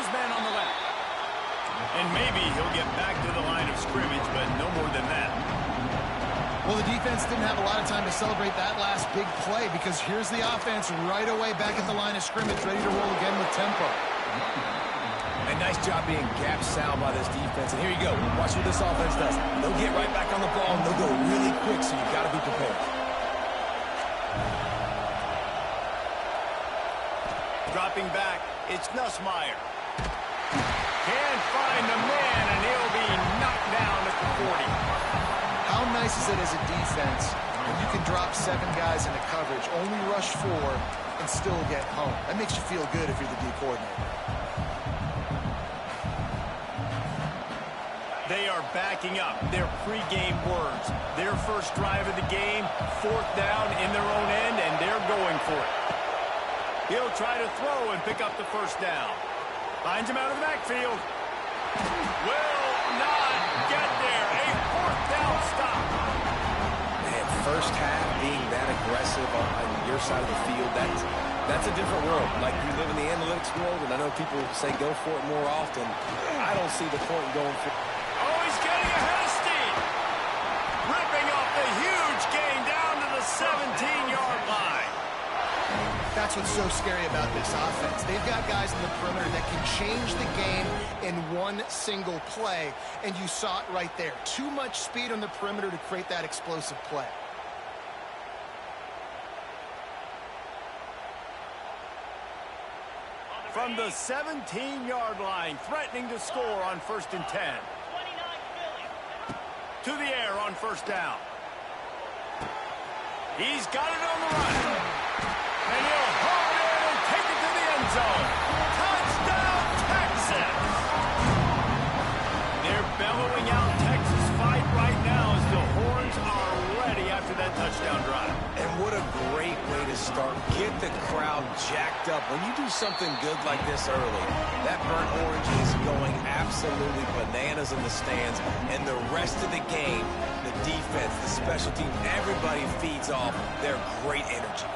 his man on the left. And maybe he'll get back to the line of scrimmage, but no more than that. Well, the defense didn't have a lot of time to celebrate that last big play because here's the offense right away back at the line of scrimmage, ready to roll again with tempo. A nice job being gap sound by this defense. And here you go. Watch what this offense does. They'll get right back on the ball, and they'll go really quick, so you've got to be prepared. Dropping back, it's Smileo. Can't find the man, and he'll be knocked down at the 40. How nice is it as a defense when you can drop 7 guys into coverage, only rush 4, and still get home? That makes you feel good if you're the D coordinator. They are backing up their pregame words. Their first drive of the game, 4th down in their own end, and they're going for it. He'll try to throw and pick up the first down. Finds him out of the backfield. Will not get there. A 4th down stop. Man, first half being that aggressive on your side of the field, that's a different world. Like, you live in the analytics world, and I know people say go for it more often. I don't see the point in going for it. Oh, he's getting ahead of steam. Ripping off the huge gain down to the 17-yard line. That's what's so scary about this offense. They've got guys in the perimeter that can change the game in one single play, and you saw it right there. Too much speed on the perimeter to create that explosive play. From the 17-yard line, threatening to score on 1st and 10. To the air on 1st down. He's got it on the run. And he'll hold it and take it to the end zone. Touchdown, Texas! They're bellowing out Texas fight right now as the horns are ready after that touchdown drive. And what a great way to start. Get the crowd jacked up. When you do something good like this early, that burnt orange is going absolutely bananas in the stands. And the rest of the game, the defense, the special team, everybody feeds off their great energy.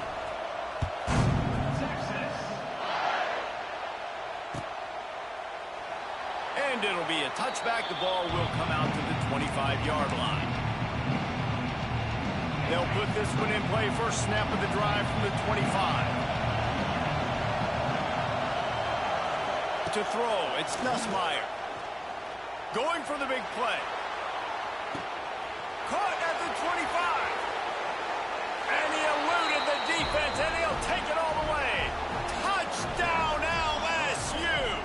And it'll be a touchback. The ball will come out to the 25-yard line. They'll put this one in play. First snap of the drive from the 25. To throw, it's Smileo. Going for the big play. Caught at the 25. And he eluded the defense, and he'll take it all the way. Touchdown, LSU!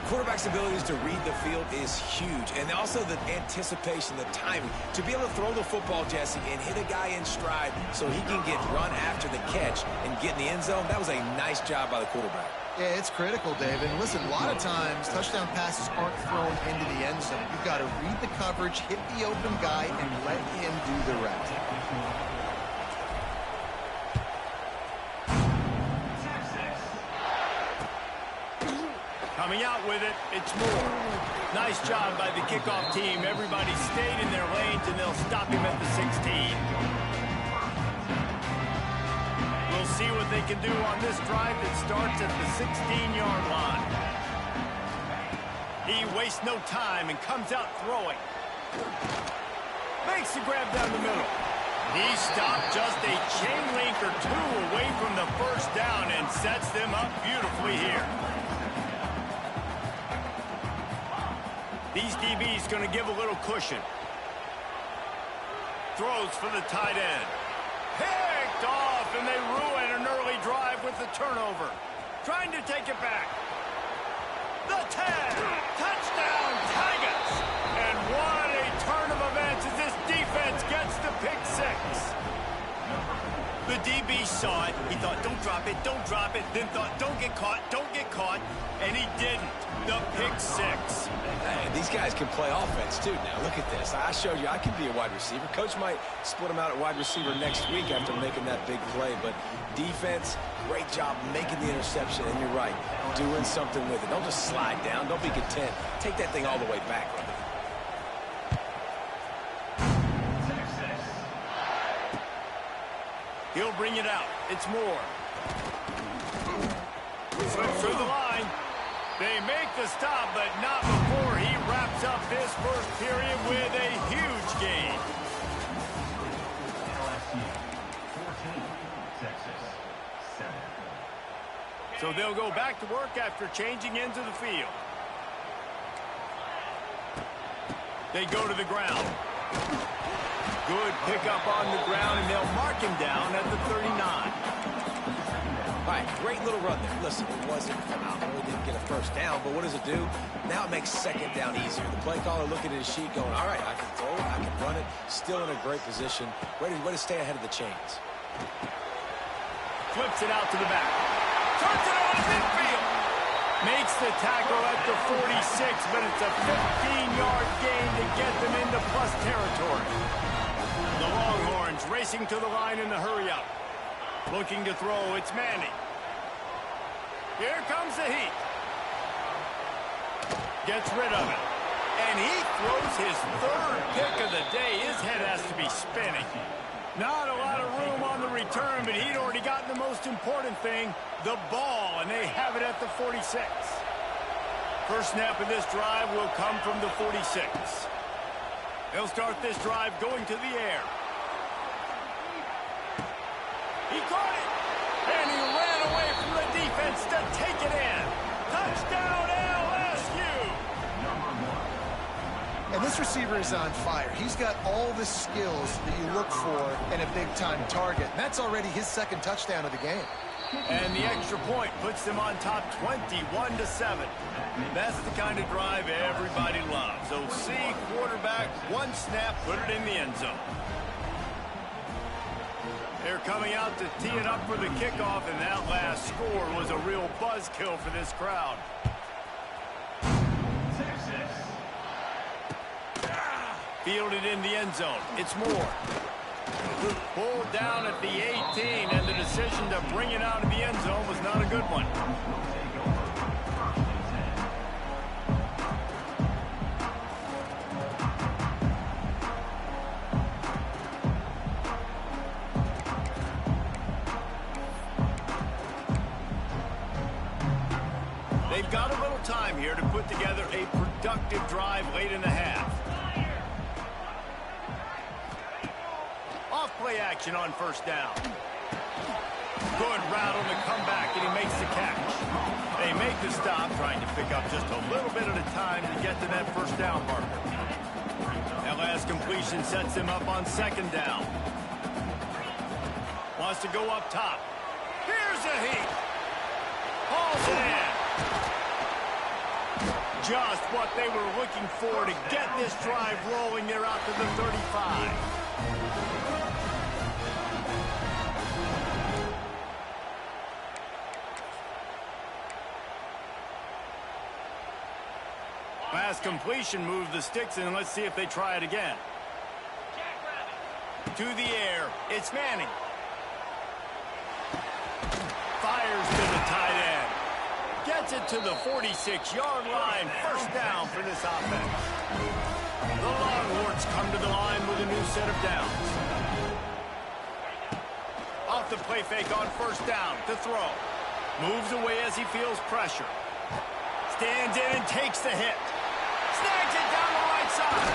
Quarterback's abilities to read the field is huge, and also the anticipation, the timing. To be able to throw the football, Jesse, and hit a guy in stride so he can get run after the catch and get in the end zone, that was a nice job by the quarterback. Yeah, it's critical, David. And listen, a lot of times, touchdown passes aren't thrown into the end zone. You've got to read the coverage, hit the open guy, and let him do the rest. Coming out with it, it's Moore. Nice job by the kickoff team. Everybody stayed in their lanes, and they'll stop him at the 16. We'll see what they can do on this drive that starts at the 16-yard line. He wastes no time and comes out throwing. Makes the grab down the middle. He stopped just a chain link or 2 away from the first down and sets them up beautifully here. These DBs going to give a little cushion. Throws for the tight end. Picked off, and they ruin an early drive with the turnover. Trying to take it back. The 10. Touchdown, Tigers. And what a turn of events as this defense gets the pick 6. The DB saw it. He thought, don't drop it, don't drop it. Then thought, don't get caught, don't get caught. And he didn't. The pick 6. Hey, these guys can play offense, too. Now, look at this. I showed you I can be a wide receiver. Coach might split him out at wide receiver next week after making that big play. But defense, great job making the interception. And you're right, doing something with it. Don't just slide down. Don't be content. Take that thing all the way back. He'll bring it out. It's Moore. Slips through the line. They make the stop, but not before he wraps up this first period with a huge gain. So they'll go back to work after changing into the field. They go to the ground. Good pickup on the ground, and they'll mark him down at the 39. All right, great little run there. Listen, it wasn't phenomenal. He didn't get a first down, but what does it do? Now it makes second down easier. The play caller looking at his sheet going, all right, I can throw it, I can run it. Still in a great position. Ready to stay ahead of the chains. Flips it out to the back. Turns it over to midfield. Makes the tackle at the 46, but it's a 15-yard gain to get them into plus territory. The Longhorns racing to the line in the hurry-up. Looking to throw, it's Manning. Here comes the heat. Gets rid of it. And he throws his third pick of the day. His head has to be spinning. Not a lot of room on the return, but he'd already gotten the most important thing, the ball, and they have it at the 46. First snap of this drive will come from the 46. They'll start this drive going to the air. He caught it, and he ran away from the defense to take it in. Touchdown, LSU! And this receiver is on fire. He's got all the skills that you look for in a big-time target. And that's already his second touchdown of the game. And the extra point puts them on top 21-7. That's the kind of drive everybody loves. So see quarterback, one snap, put it in the end zone. They're coming out to tee it up for the kickoff, and that last score was a real buzzkill for this crowd. Fielded in the end zone. It's Moore. Pulled down at the 18, and the decision to bring it out of the end zone was not a good one. They've got a little time here to put together a productive drive late in the half. Off-play action on first down. Good route on the comeback, and he makes the catch. They make the stop, trying to pick up just a little bit at a time to get to that first down marker. That last completion sets him up on second down. Wants to go up top. Here's a heat. Hauls it in. Just what they were looking for to get this drive rolling. They're out to the 35. Last completion moved the sticks in. Let's see if they try it again. To the air. It's Manning. Fires to the tight end. Gets it to the 46-yard line. First down for this offense. The Longhorns come to the line with a new set of downs. Off the play fake on first down to throw. Moves away as he feels pressure. Stands in and takes the hit. Snags it down the right side.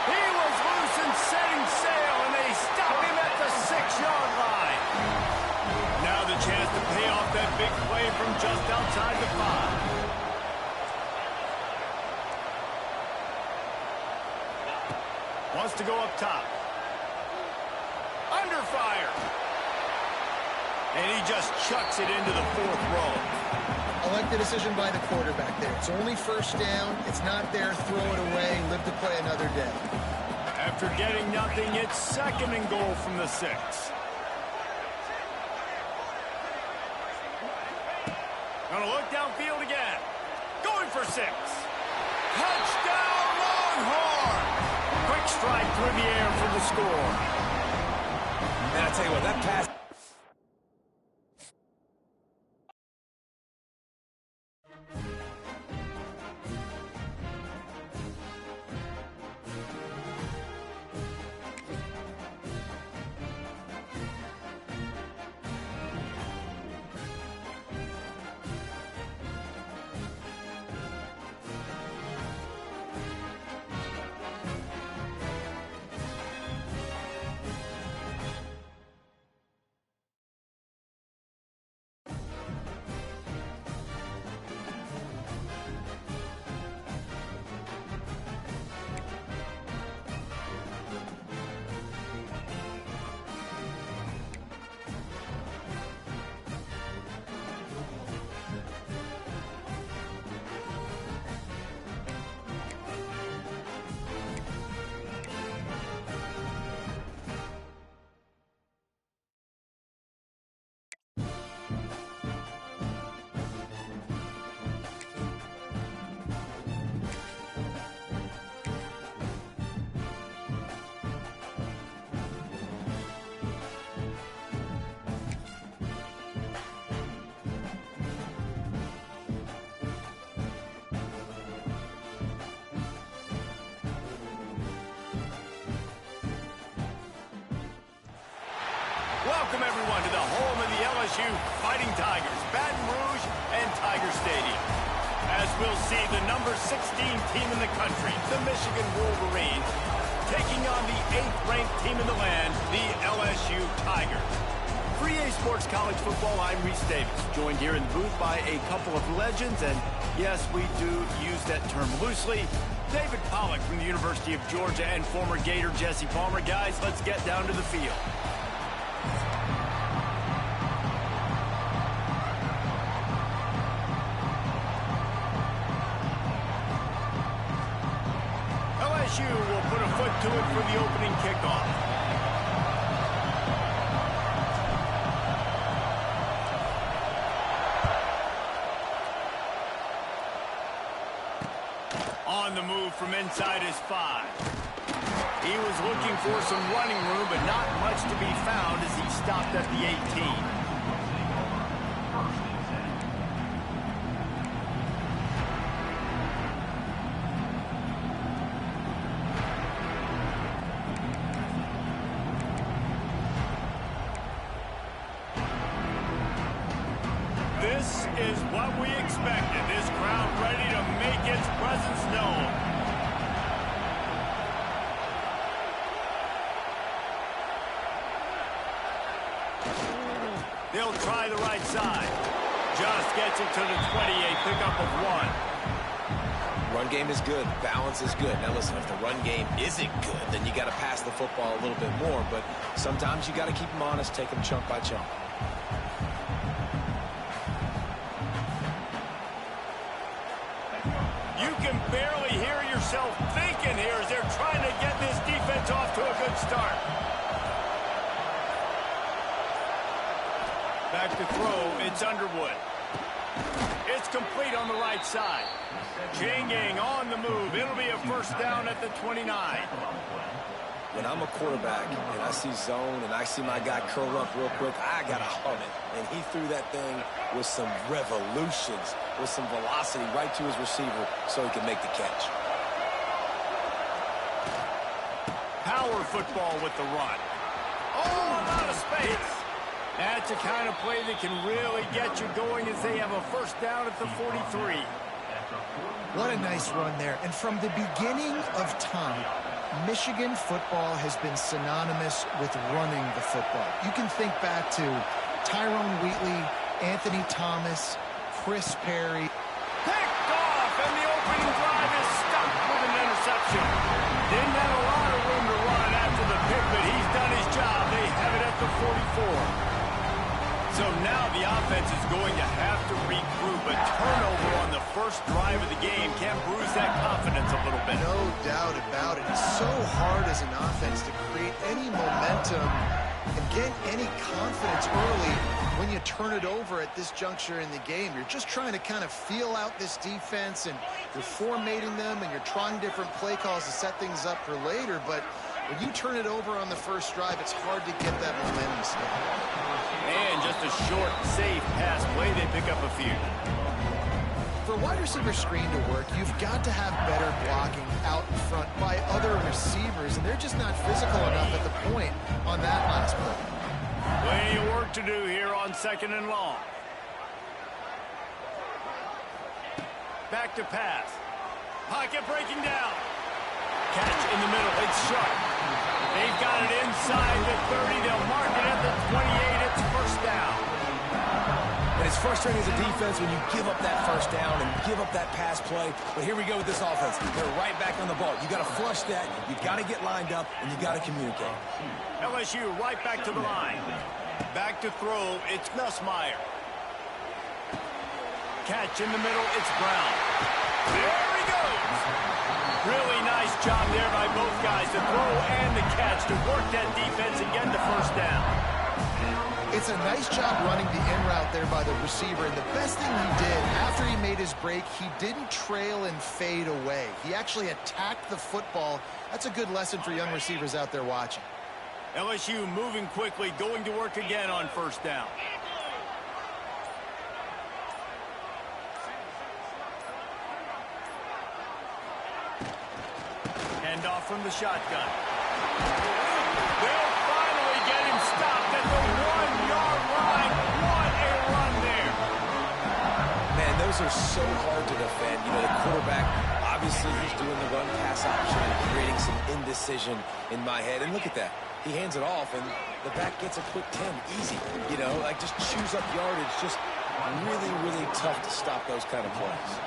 He was loose and setting sail, and they stop him at the 6-yard line. Now the chance to pay off that big play from just outside the 5. Wants to go up top. Under fire. And he just chucks it into the 4th row. I like the decision by the quarterback there. It's only first down. It's not there. Throw it away. Live to play another day. After getting nothing, it's second and goal from the 6. Gonna look downfield again. Going for 6. Touchdown, Longhorn! Quick strike through the air for the score. And I tell you what, that pass... Welcome, everyone, to the home of the LSU Fighting Tigers, Baton Rouge and Tiger Stadium. As we'll see, the number 16 team in the country, the Michigan Wolverines, taking on the 8th-ranked team in the land, the LSU Tigers. For EA Sports College Football, I'm Reese Davis, joined here in the booth by a couple of legends, and yes, we do use that term loosely. David Pollack from the University of Georgia and former Gator Jesse Palmer. Guys, let's get down to the field. LSU will put a foot to it for the opening kickoff. On the move from inside his 5. He was looking for some running room, but not much to be found as he stopped at the 18. This is what we expected. This crowd ready to make its presence known. They'll try the right side. Just gets it to the 28, pickup of 1. Run game is good. Balance is good. Now listen, if the run game isn't good, then you got to pass the football a little bit more. But sometimes you got to keep them honest, take them chunk by chunk. You can barely hear yourself thinking here as they're trying to get this defense off to a good start. Back to throw, it's Underwood. It's complete on the right side. Chain gang on the move. It'll be a first down at the 29. When I'm a quarterback and I see zone and I see my guy curl up real quick, I got to hum it. And he threw that thing with some revolutions, with some velocity right to his receiver so he can make the catch. Power football with the run. Oh, a lot of space. That's a kind of play that can really get you going as they have a first down at the 43. What a nice run there. And from the beginning of time, Michigan football has been synonymous with running the football. You can think back to Tyrone Wheatley, Anthony Thomas, Chris Perry. Picked off, and the opening drive is stuck with an interception. Didn't have a lot of room to run after the pick, but he's done his job. They have it at the 44. So now the offense is going to have to regroup. A turnover on the first drive of the game can bruise that confidence a little bit. No doubt about it. It's so hard as an offense to create any momentum and get any confidence early when you turn it over at this juncture in the game. You're just trying to kind of feel out this defense, and you're formatting them, and you're trying different play calls to set things up for later. But when you turn it over on the first drive, it's hard to get that momentum still. And just a short, safe pass play, they pick up a few. For a wide receiver screen to work, you've got to have better blocking out in front by other receivers, and they're just not physical enough at the point on that last play. Plenty of work to do here on 2nd and long. Back to pass. Pocket breaking down. Catch in the middle. It's sharp. They've got it inside the 30. They'll mark it at the 28. It's first down. And it's frustrating as a defense when you give up that first down and give up that pass play. But here we go with this offense. They're right back on the ball. You got to flush that. You got to get lined up, and you got to communicate. LSU right back to the line. Back to throw. It's Smileo. Catch in the middle. It's Brown. There he goes. Really nice job there by both guys, the throw and the catch, to work that defense and get the first down. It's a nice job running the in route there by the receiver, and the best thing he did after he made his break, he didn't trail and fade away. He actually attacked the football. That's a good lesson for young receivers out there watching. LSU moving quickly, going to work again on first down. Handoff from the shotgun. They'll finally get him stopped at the 1-yard line. What a run there. Man, those are so hard to defend. You know, the quarterback, obviously he's doing the run-pass option and creating some indecision in my head. And look at that. He hands it off, and the back gets a quick 10. Easy. You know, like just chews up yardage. Just really, really tough to stop those kind of plays.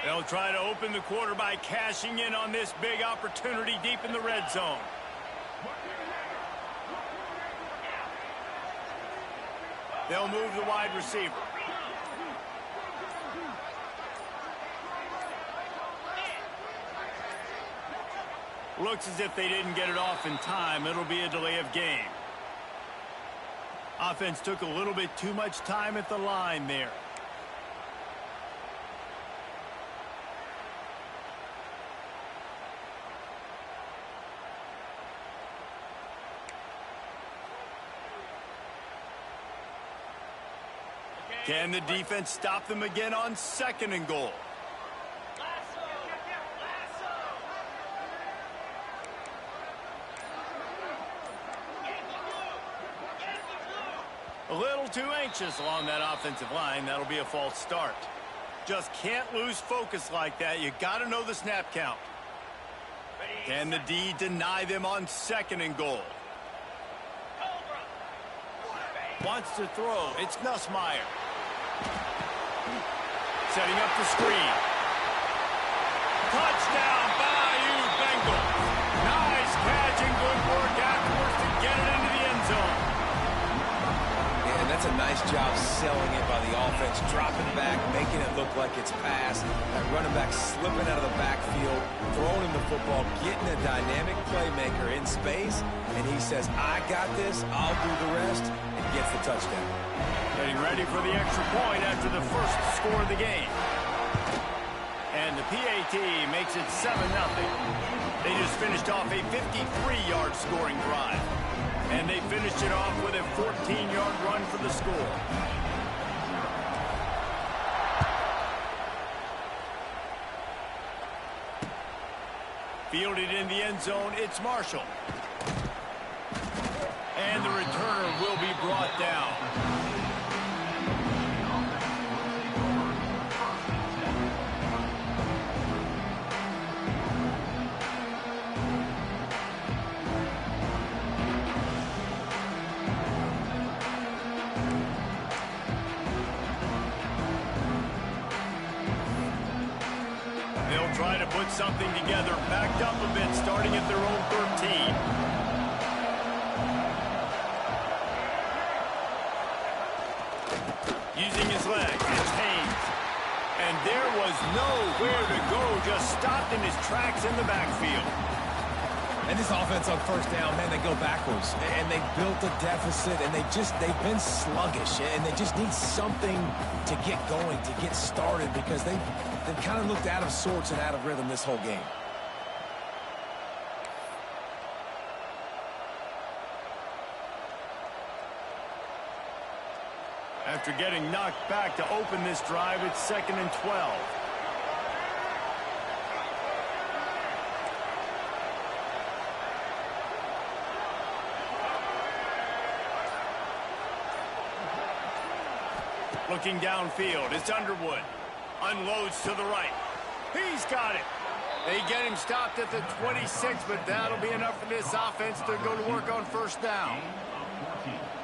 They'll try to open the quarter by cashing in on this big opportunity deep in the red zone. They'll move the wide receiver. Looks as if they didn't get it off in time. It'll be a delay of game. Offense took a little bit too much time at the line there. Can the defense stop them again on 2nd and goal? A little too anxious along that offensive line. That'll be a false start. Just can't lose focus like that. You got to know the snap count. Can the D deny them on 2nd and goal? Wants to throw. It's Nussmeier. Setting up the screen. Touchdown, Bayou Bengals. Nice catch and good work afterwards to get it into the end zone. Yeah, and that's a nice job selling it by the offense. Dropping back, making it look like it's passed. That running back slipping out of the backfield, throwing him the football, getting a dynamic playmaker in space, and he says, I got this, I'll do the rest, and gets the touchdown. Getting ready for the extra point after the first score of the game. And the PAT makes it 7-0. They just finished off a 53-yard scoring drive. And they finished it off with a 14-yard run for the score. Fielded in the end zone, it's Marshall. And the returner will be brought down. They'll try to put something together, backed up a bit, starting at their own 13. Using his legs, it's Haynes. And there was nowhere to go, just stopped in his tracks in the backfield. And this offense on 1st down, man, they go backwards. And they built a deficit, and they've been sluggish. And they just need something to get going, to get started, because they've kind of looked out of sorts and out of rhythm this whole game. After getting knocked back to open this drive, it's 2nd and 12. Looking downfield, it's Underwood. Unloads to the right. He's got it. They get him stopped at the 26, but that'll be enough for this offense to go to work on 1st down.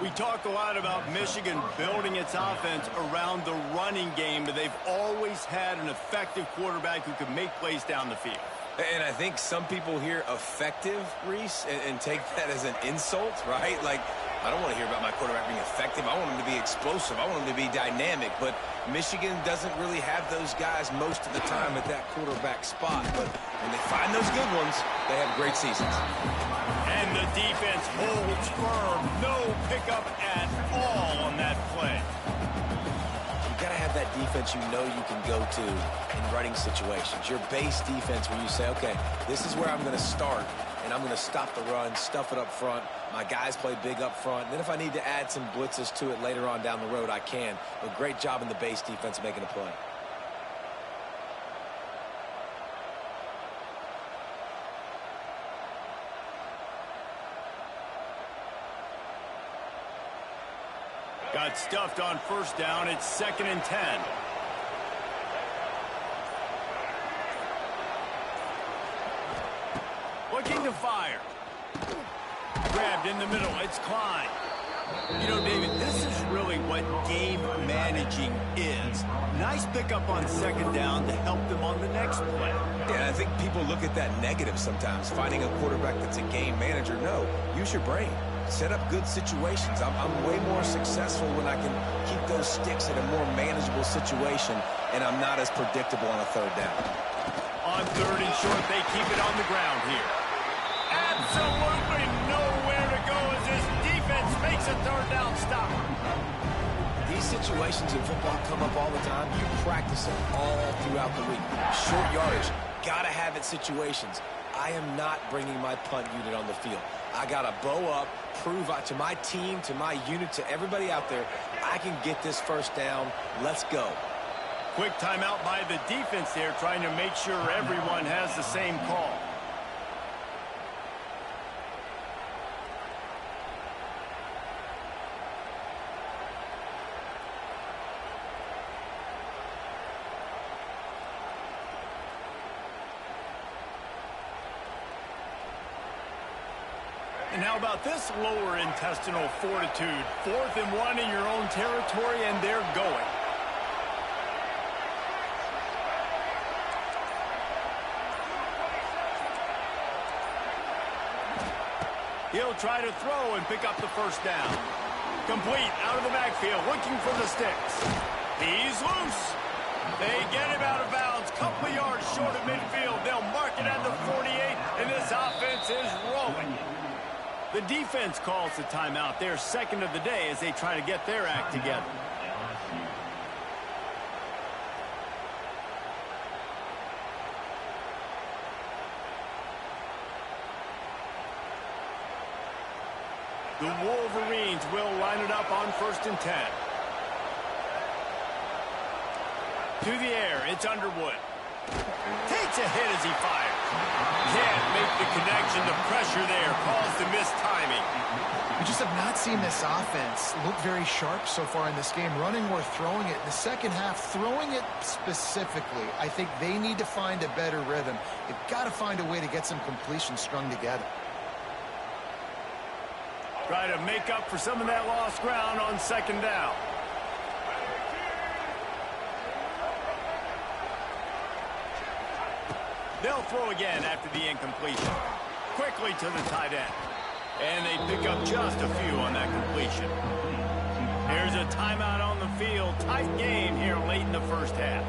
We talk a lot about Michigan building its offense around the running game, but they've always had an effective quarterback who can make plays down the field. And I think some people hear effective, Reese, and take that as an insult, right? Like, I don't want to hear about my quarterback being effective. I want him to be explosive. I want him to be dynamic. But Michigan doesn't really have those guys most of the time at that quarterback spot. But when they find those good ones, they have great seasons. And the defense holds firm. No pickup at all on that play. You got to have have that defense you know you can go to in running situations. Your base defense where you say, okay, this is where I'm going to start, and I'm going to stop the run, stuff it up front. My guys play big up front. Then if I need to add some blitzes to it later on down the road, I can. But great job in the base defense making a play. Got stuffed on first down. It's 2nd and 10. Looking to fire. Grabbed in the middle. It's Klein. You know, David, this is really what game managing is. Nice pickup on 2nd down to help them on the next play. Yeah, I think people look at that negative sometimes, finding a quarterback that's a game manager. No, use your brain. Set up good situations. I'm way more successful when I can keep those sticks in a more manageable situation, and I'm not as predictable on a 3rd down. On 3rd and short, they keep it on the ground here. Absolutely nowhere to go as this defense makes a 3rd down stop. These situations in football come up all the time. You practice them all throughout the week. Short yardage, gotta have it situations. I am not bringing my punt unit on the field. I gotta bow up, prove out to my team, to my unit, to everybody out there, I can get this 1st down. Let's go. Quick timeout by the defense there, trying to make sure everyone has the same call. And how about this lower intestinal fortitude? 4th and 1 in your own territory, and they're going. He'll try to throw and pick up the 1st down. Complete out of the backfield, looking for the sticks. He's loose. They get him out of bounds. Couple of yards short of midfield. They'll mark it at the 48, and this offense is rolling. The defense calls the timeout. Their 2nd of the day as they try to get their act together. The Wolverines will line it up on 1st and 10. To the air, it's Underwood. Takes a hit as he fires. Can't make the connection. The pressure there caused the missed timing. We just have not seen this offense look very sharp so far in this game, running or throwing it. In the 2nd half, throwing it specifically, I think they need to find a better rhythm. They've got to find a way to get some completions strung together. Try to make up for some of that lost ground on 2nd down. They'll throw again after the incompletion. Quickly to the tight end. And they pick up just a few on that completion. Here's a timeout on the field. Tight game here late in the 1st half.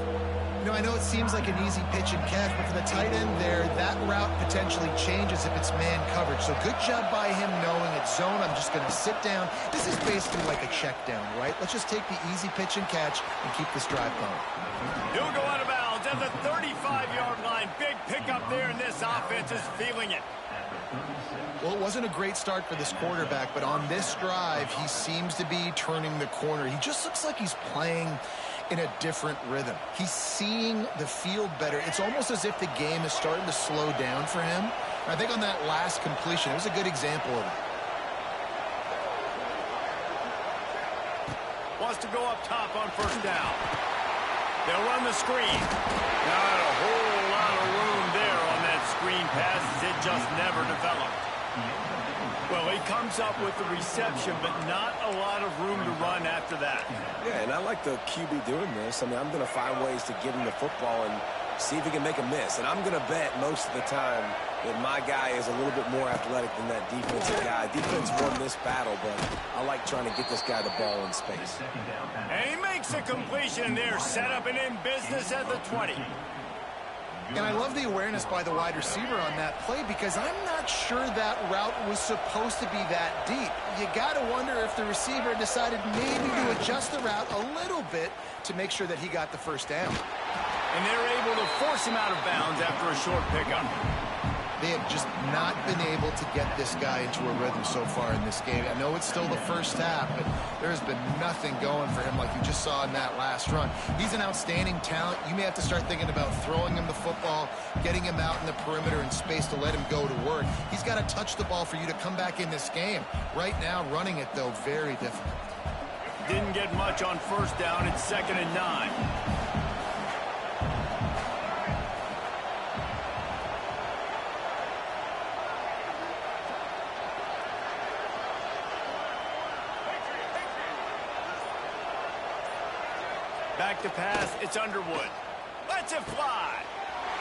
You know, I know it seems like an easy pitch and catch, but for the tight end there, that route potentially changes if it's man coverage. So good job by him knowing it's zone. I'm just going to sit down. This is basically like a check down, right? Let's just take the easy pitch and catch and keep this drive going. He'll go out of bounds at the 35-yard line. Big pickup there, and this offense is feeling it. Well, it wasn't a great start for this quarterback, but on this drive, he seems to be turning the corner. He just looks like he's playing in a different rhythm. He's seeing the field better. It's almost as if the game is starting to slow down for him. I think on that last completion, it was a good example of it. Wants to go up top on 1st down. They'll run the screen. Not a whole lot of room there on that screen pass as it just never developed. Well, he comes up with the reception, but not a lot of room to run after that. Yeah, and I like the QB doing this. I mean, I'm going to find ways to give him the football and see if he can make a miss. And I'm going to bet most of the time that my guy is a little bit more athletic than that defensive guy. Defense won this battle, but I like trying to get this guy the ball in space. And he makes a completion there, set up and in business at the 20. And I love the awareness by the wide receiver on that play because I'm not sure that route was supposed to be that deep. You got to wonder if the receiver decided maybe to adjust the route a little bit to make sure that he got the first down. And they're able to force him out of bounds after a short pickup. They have just not been able to get this guy into a rhythm so far in this game. I know it's still the first half, but there's been nothing going for him like you just saw in that last run. He's an outstanding talent. You may have to start thinking about throwing him the football, getting him out in the perimeter in space to let him go to work. He's got to touch the ball for you to come back in this game. Right now, running it, though, very difficult. Didn't get much on first down. It's 2nd and 9. Back to pass, it's Underwood. Lets it fly.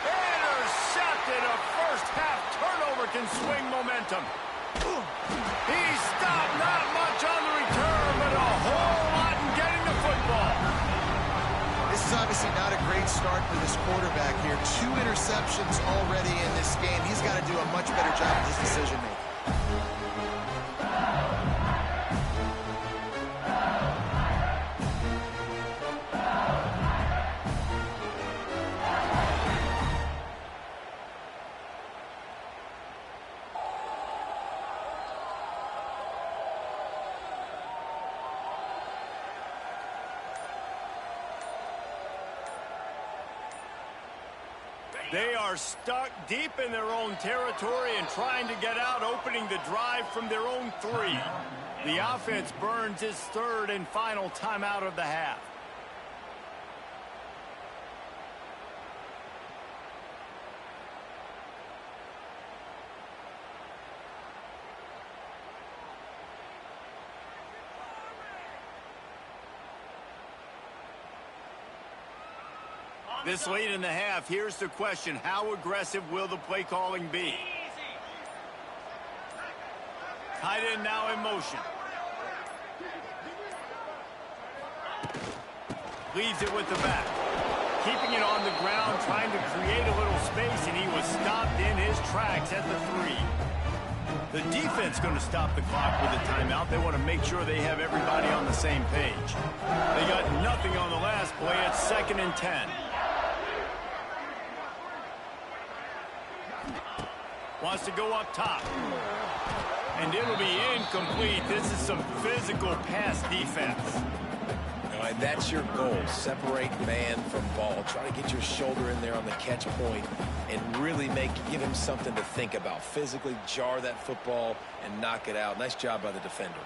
Intercepted. A first half turnover can swing momentum. He stopped, not much on the return, but a whole lot in getting the football. This is obviously not a great start for this quarterback here. 2 interceptions already in this game. He's got to do a much better job of his decision-making. They are stuck deep in their own territory and trying to get out, opening the drive from their own 3. The offense burns its 3rd and final timeout of the half. This late in the half, here's the question. How aggressive will the play calling be? Tight end now in motion. Leaves it with the back. Keeping it on the ground, trying to create a little space, and he was stopped in his tracks at the 3. The defense going to stop the clock with a timeout. They want to make sure they have everybody on the same page. They got nothing on the last play. It's 2nd and 10. Wants to go up top. And it'll be incomplete. This is some physical pass defense. All right, that's your goal. Separate man from ball. Try to get your shoulder in there on the catch point and really give him something to think about. Physically jar that football and knock it out. Nice job by the defender.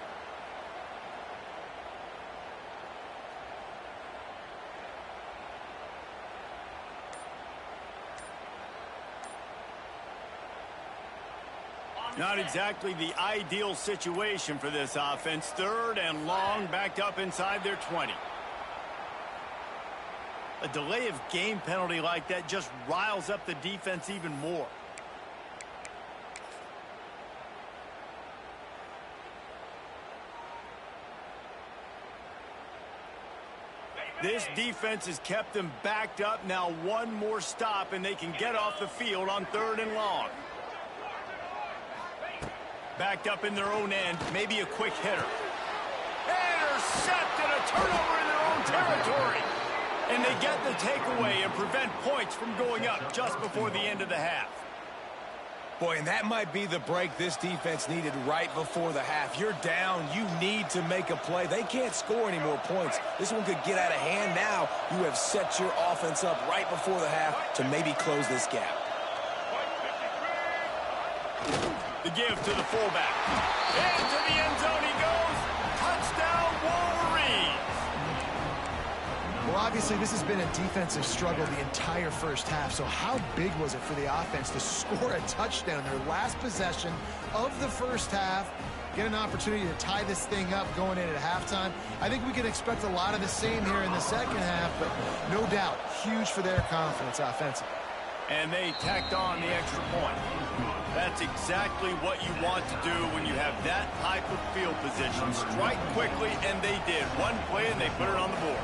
Not exactly the ideal situation for this offense. 3rd and long, backed up inside their 20. A delay of game penalty like that just riles up the defense even more. This defense has kept them backed up. Now one more stop and they can get off the field on 3rd and long. Backed up in their own end, maybe a quick hitter. Intercepted, a turnover in their own territory. And they get the takeaway and prevent points from going up just before the end of the half. Boy, and that might be the break this defense needed right before the half. You're down. You need to make a play. They can't score any more points. This one could get out of hand now. You have set your offense up right before the half to maybe close this gap. The give to the fullback. Into the end zone he goes. Touchdown, Wolverines. Well, obviously, this has been a defensive struggle the entire first half, so how big was it for the offense to score a touchdown? Their last possession of the first half, get an opportunity to tie this thing up going in at halftime. I think we can expect a lot of the same here in the second half, but no doubt, huge for their confidence offensively. And they tacked on the extra point. That's exactly what you want to do when you have that type of field position. Strike quickly, and they did. One play, and they put it on the board.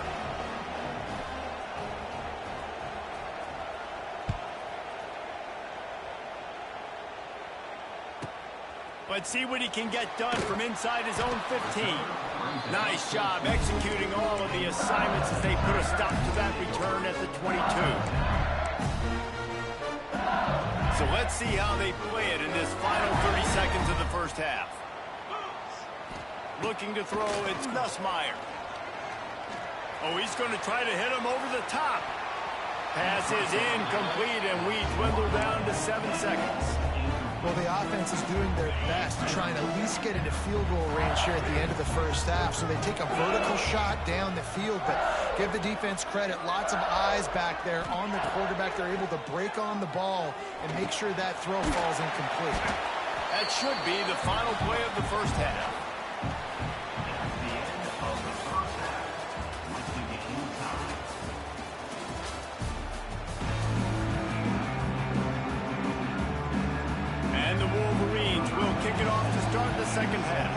Let's see what he can get done from inside his own 15. Nice job executing all of the assignments as they put a stop to that return at the 22. So let's see how they play it in this final 30 seconds of the first half. Looking to throw, it's Smileo. Oh, he's going to try to hit him over the top. Pass is incomplete, and we dwindle down to 7 seconds. Well, the offense is doing their best, trying to at least get into field goal range here at the end of the first half. So they take a vertical shot down the field, but give the defense credit. Lots of eyes back there on the quarterback. They're able to break on the ball and make sure that throw falls incomplete. That should be the final play of the first half. And the Wolverines will kick it off to start the second half.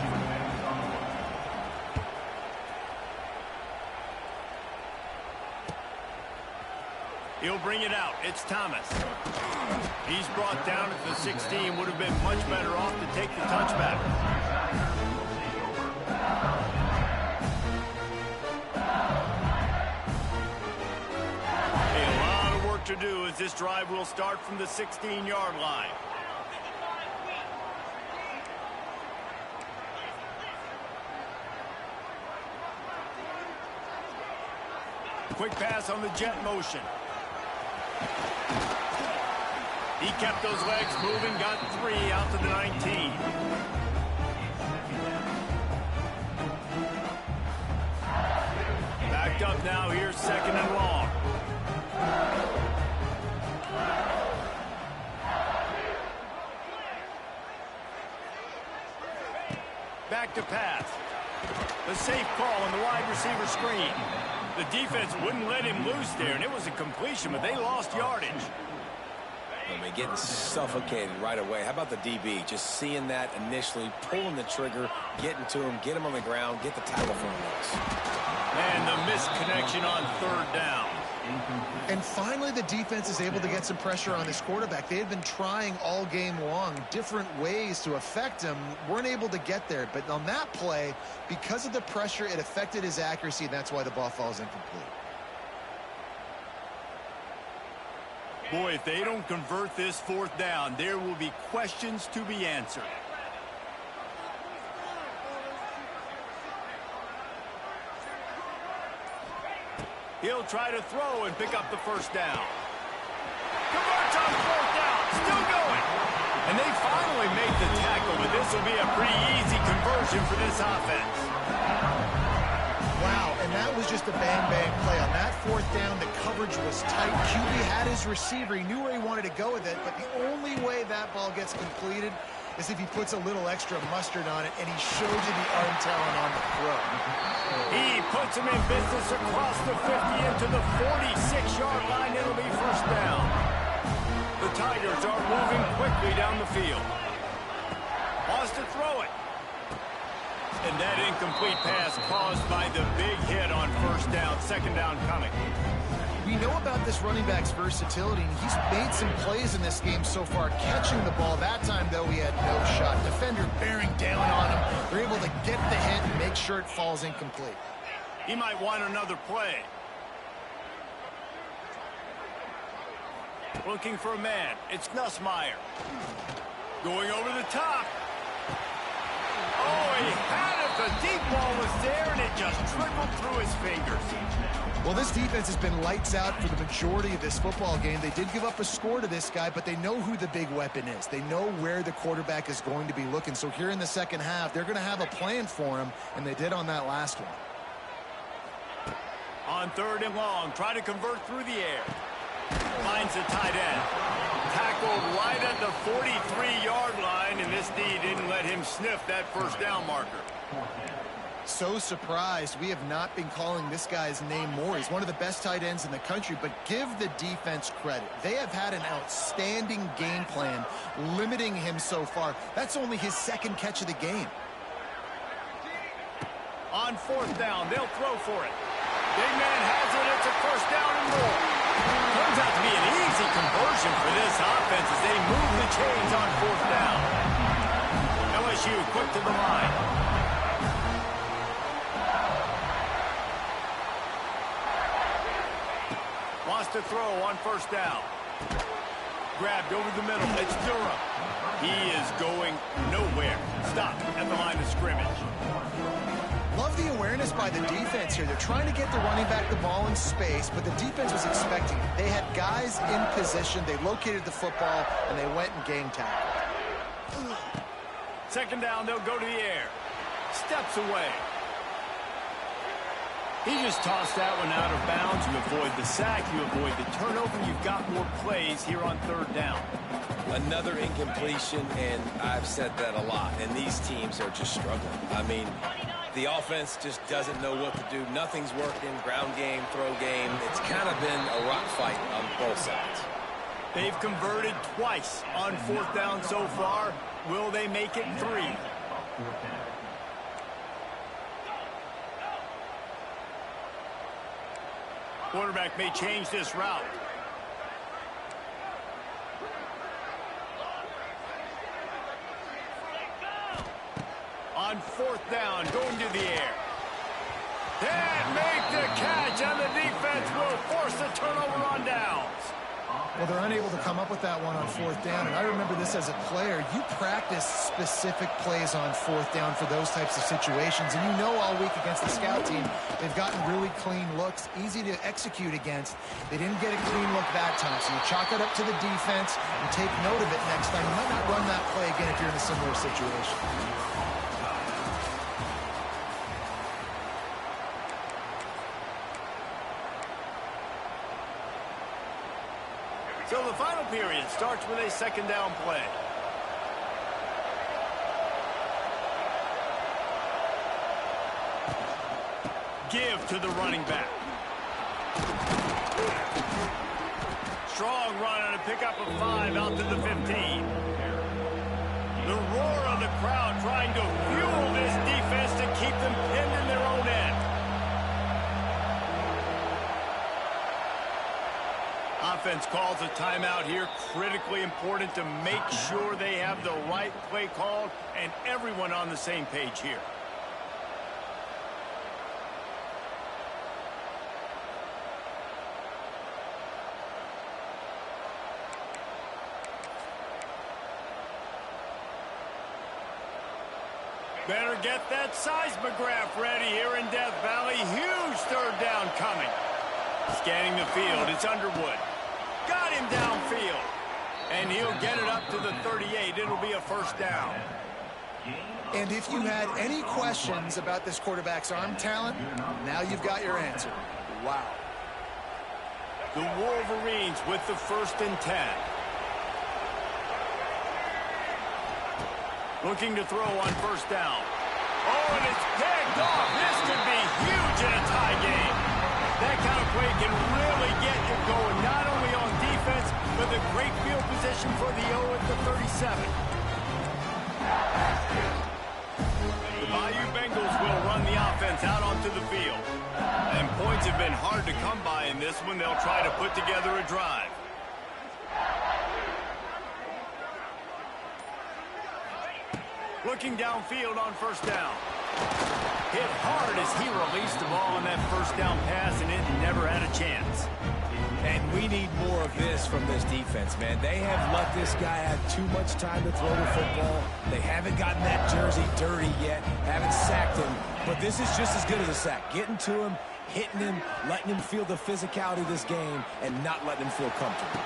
He'll bring it out. It's Thomas. He's brought down at the 16. Would have been much better off to take the touchback. A lot of work to do as this drive will start from the 16-yard line. Quick pass on the jet motion. He kept those legs moving, got 3 out to the 19. Backed up now, here's 2nd and long. Back to pass. The safe call on the wide receiver screen. The defense wouldn't let him loose there, and it was a completion, but they lost yardage. I mean, getting suffocated right away. How about the DB? Just seeing that initially, pulling the trigger, getting to him, get him on the ground, get the tackle for him. And the missed connection on 3rd down. And finally, the defense is able to get some pressure on this quarterback. They had been trying all game long, different ways to affect him, weren't able to get there. But on that play, because of the pressure, it affected his accuracy, and that's why the ball falls incomplete. Boy, if they don't convert this 4th down, there will be questions to be answered. He'll try to throw and pick up the 1st down. Converts on 4th down, still going. And they finally make the tackle, but this will be a pretty easy conversion for this offense. Wow, and that was just a bang-bang play. On that 4th down, the coverage was tight. QB had his receiver. He knew where he wanted to go with it, but the only way that ball gets completed is if he puts a little extra mustard on it, and he showed you the arm talent on the throw. He puts him in business across the 50 into the 46-yard line. It'll be 1st down. The Tigers are moving quickly down the field. Wants to throw it. And that incomplete pass caused by the big hit on 1st down. 2nd down coming. We know about this running back's versatility, and he's made some plays in this game so far, catching the ball. That time, though, he had no shot. Defender bearing down on him. They're able to get the hit and make sure it falls incomplete. He might want another play. Looking for a man. It's Smileo. Going over the top. Oh, he had it. The deep ball was there, and it just trickled through his fingers. Well, this defense has been lights out for the majority of this football game. They did give up a score to this guy, but they know who the big weapon is. They know where the quarterback is going to be looking. So here in the second half, they're going to have a plan for him, and they did on that last one. On 3rd and long, try to convert through the air. Finds the tight end. Tackled right at the 43-yard line, and this D didn't let him sniff that 1st down marker. So surprised we have not been calling this guy's name more. He's one of the best tight ends in the country, but give the defense credit. They have had an outstanding game plan limiting him so far. That's only his 2nd catch of the game. On 4th down, they'll throw for it. Big man has it. It's a 1st down and more. Turns out to be an easy conversion for this offense as they move the chains on 4th down. LSU quick to the line. Wants to throw on first down. Grabbed over the middle. It's Durham. He is going nowhere. Stop at the line of scrimmage. Love the awareness by the defense here. They're trying to get the running back the ball in space, but the defense was expecting it. They had guys in position. They located the football, and they went and gang tackled. Second down, they'll go to the air. Steps away. He just tossed that one out of bounds. You avoid the sack, you avoid the turnover. You've got more plays here on third down. Another incompletion, and I've said that a lot, and these teams are just struggling. I mean, the offense just doesn't know what to do. Nothing's working. Ground game, throw game. It's kind of been a rock fight on both sides. They've converted twice on fourth down so far. Will they make it 3? Quarterback may change this route. On fourth down, going to the air. Can't make the catch, and the defense will force the turnover on downs. Well, they're unable to come up with that one on fourth down, and I remember this as a player. You practice specific plays on fourth down for those types of situations, and you know all week against the scout team, they've gotten really clean looks, easy to execute against. They didn't get a clean look that time, so you chalk it up to the defense and take note of it next time. You might not run that play again if you're in a similar situation. So the final period starts with a second down play. Give to the running back. Strong run and a pickup of 5 out to the 15. The roar of the crowd trying to fuel this defense to keep them pinned in their own end. Offense calls a timeout here. Critically important to make sure they have the right play called and everyone on the same page here. Better get that seismograph ready here in Death Valley. Huge third down coming. Scanning the field, it's Underwood. Got him downfield. And he'll get it up to the 38. It'll be a first down. And if you had any questions about this quarterback's arm talent, now you've got your answer. Wow. The Wolverines with the 1st and 10. Looking to throw on first down. Oh, and it's picked off. This could be huge in a tie game. That kind of play can really get you going, not only on defense, but the great field position for the O at the 37. The Bayou Bengals will run the offense out onto the field. And points have been hard to come by in this one. They'll try to put together a drive. Looking downfield on first down. Hit hard as he released the ball on that first down pass, and it never had a chance. And we need more of this from this defense, man. They have let this guy have too much time to throw the football. They haven't gotten that jersey dirty yet, haven't sacked him. But this is just as good as a sack. Getting to him, hitting him, letting him feel the physicality of this game, and not letting him feel comfortable.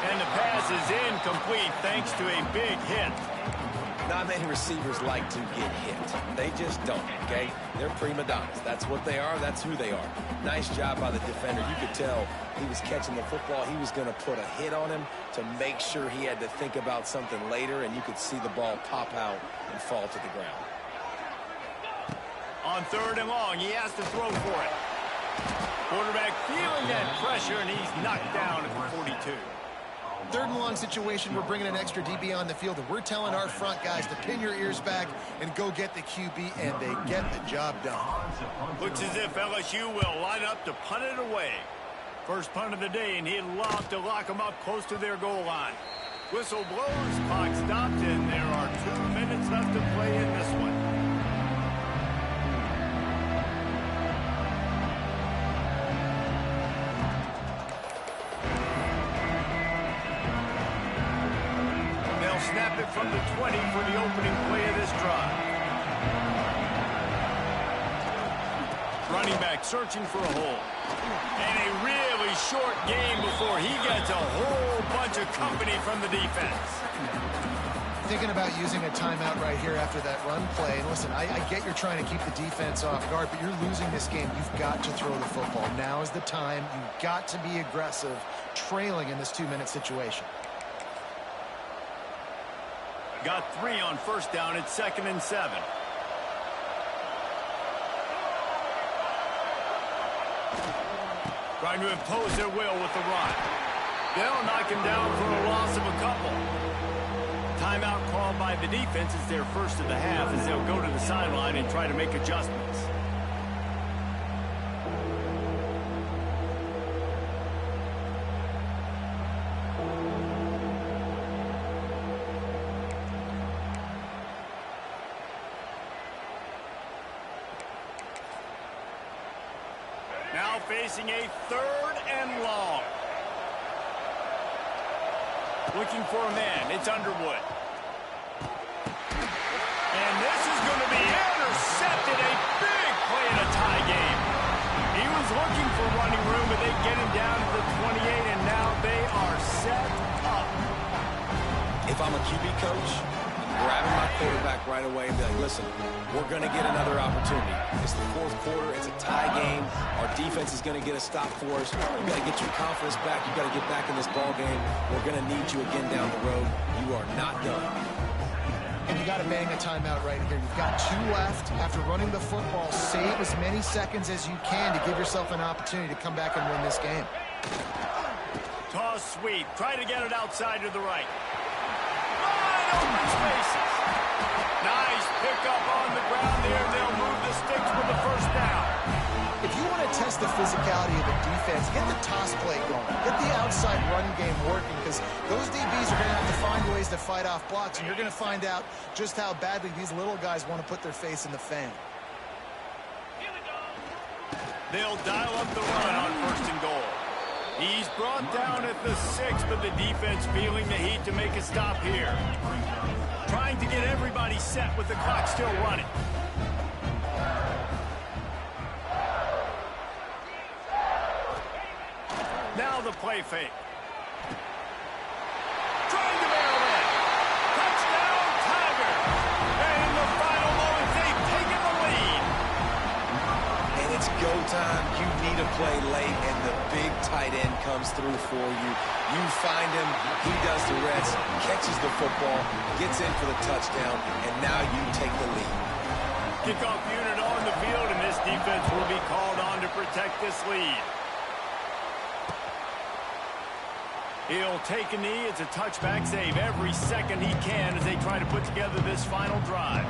And the pass is incomplete thanks to a big hit. Not many receivers like to get hit. They just don't, okay? They're prima donnas. That's what they are. That's who they are. Nice job by the defender. You could tell he was catching the football. He was going to put a hit on him to make sure he had to think about something later, and you could see the ball pop out and fall to the ground. On 3rd and long, he has to throw for it. Quarterback feeling that pressure, and he's knocked down at the 42. 3rd and long situation, we're bringing an extra DB on the field, and we're telling our front guys to pin your ears back and go get the QB, and they get the job done. Looks as if LSU will line up to punt it away. First punt of the day, and he'd love to lock them up close to their goal line. Whistle blows, clock stopped, and there are 2 minutes from the 20 for the opening play of this drive. Running back searching for a hole. And a really short game before he gets a whole bunch of company from the defense. Thinking about using a timeout right here after that run play. And listen, I get you're trying to keep the defense off guard, but you're losing this game. You've got to throw the football. Now is the time. You've got to be aggressive, trailing in this 2-minute situation. Got 3 on first down. It's 2nd and 7. Trying to impose their will with the run. They'll knock him down for a loss of a couple. Timeout called by the defense is their first of the half as they'll go to the sideline and try to make adjustments. Now facing a 3rd and long. Looking for a man. It's Underwood. And this is going to be intercepted. A big play in a tie game. He was looking for running room, but they get him down to the 28, and now they are set up. If I'm a QB coach, I'm grabbing my quarterback right away and be like, listen, we're going to get another opportunity. It's the 4th quarter. It's a tie game. Our defense is going to get a stop for us. You got to get your confidence back. You got to get back in this ball game. We're going to need you again down the road. You are not done. And you got to bang a timeout right here. You've got 2 left. After running the football, save as many seconds as you can to give yourself an opportunity to come back and win this game. Toss sweep. Try to get it outside to the right. Wide open spaces. Nice pickup on the ground there. They'll move the sticks for the first down. If you want to test the physicality of the defense, get the toss play going. Get the outside run game working, because those DBs are going to have to find ways to fight off blocks, and you're going to find out just how badly these little guys want to put their face in the fan. They'll dial up the run on 1st and goal. He's brought down at the 6, but the defense feeling the heat to make a stop here. Trying to get everybody set with the clock still running. Now the play fake. Trying to barrel in. Touchdown, Tiger. And in the final moments, they've taken the lead. And it's go time. You need a play late, and the big tight end comes through for you. You find him, he does the rest, catches the football, gets in for the touchdown, and now you take the lead. Kickoff unit on the field, and this defense will be called on to protect this lead. He'll take a knee. It's a touchback save every second he can as they try to put together this final drive.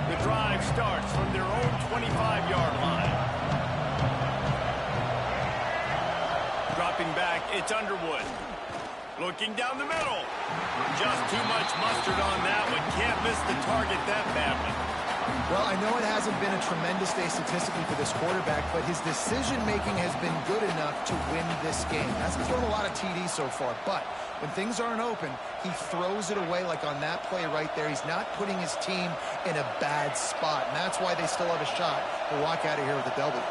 The drive starts from their own 25-yard line. Dropping back, it's Underwood. Looking down the middle. Just too much mustard on that one. Can't miss the target that badly. Well, I know it hasn't been a tremendous day statistically for this quarterback, but his decision-making has been good enough to win this game. Hasn't thrown a lot of TDs so far, but when things aren't open, he throws it away like on that play right there. He's not putting his team in a bad spot, and that's why they still have a shot to walk out of here with a W.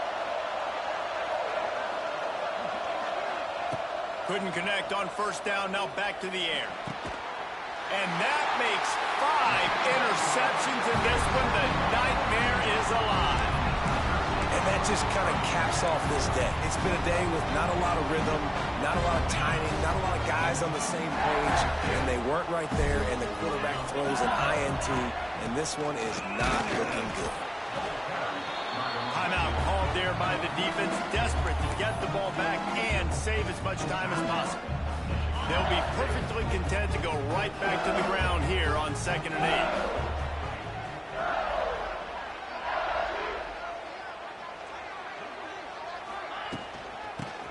Couldn't connect on 1st down, now back to the air. And that makes 5 interceptions in this one. The nightmare is alive. And that just kind of caps off this day. It's been a day with not a lot of rhythm, not a lot of timing, not a lot of guys on the same page, and they weren't right there, and the quarterback throws an INT, and this one is not looking good. Timeout called there by the defense, desperate to get the ball back and save as much time as possible. They'll be perfectly content to go right back to the ground here on 2nd and 8.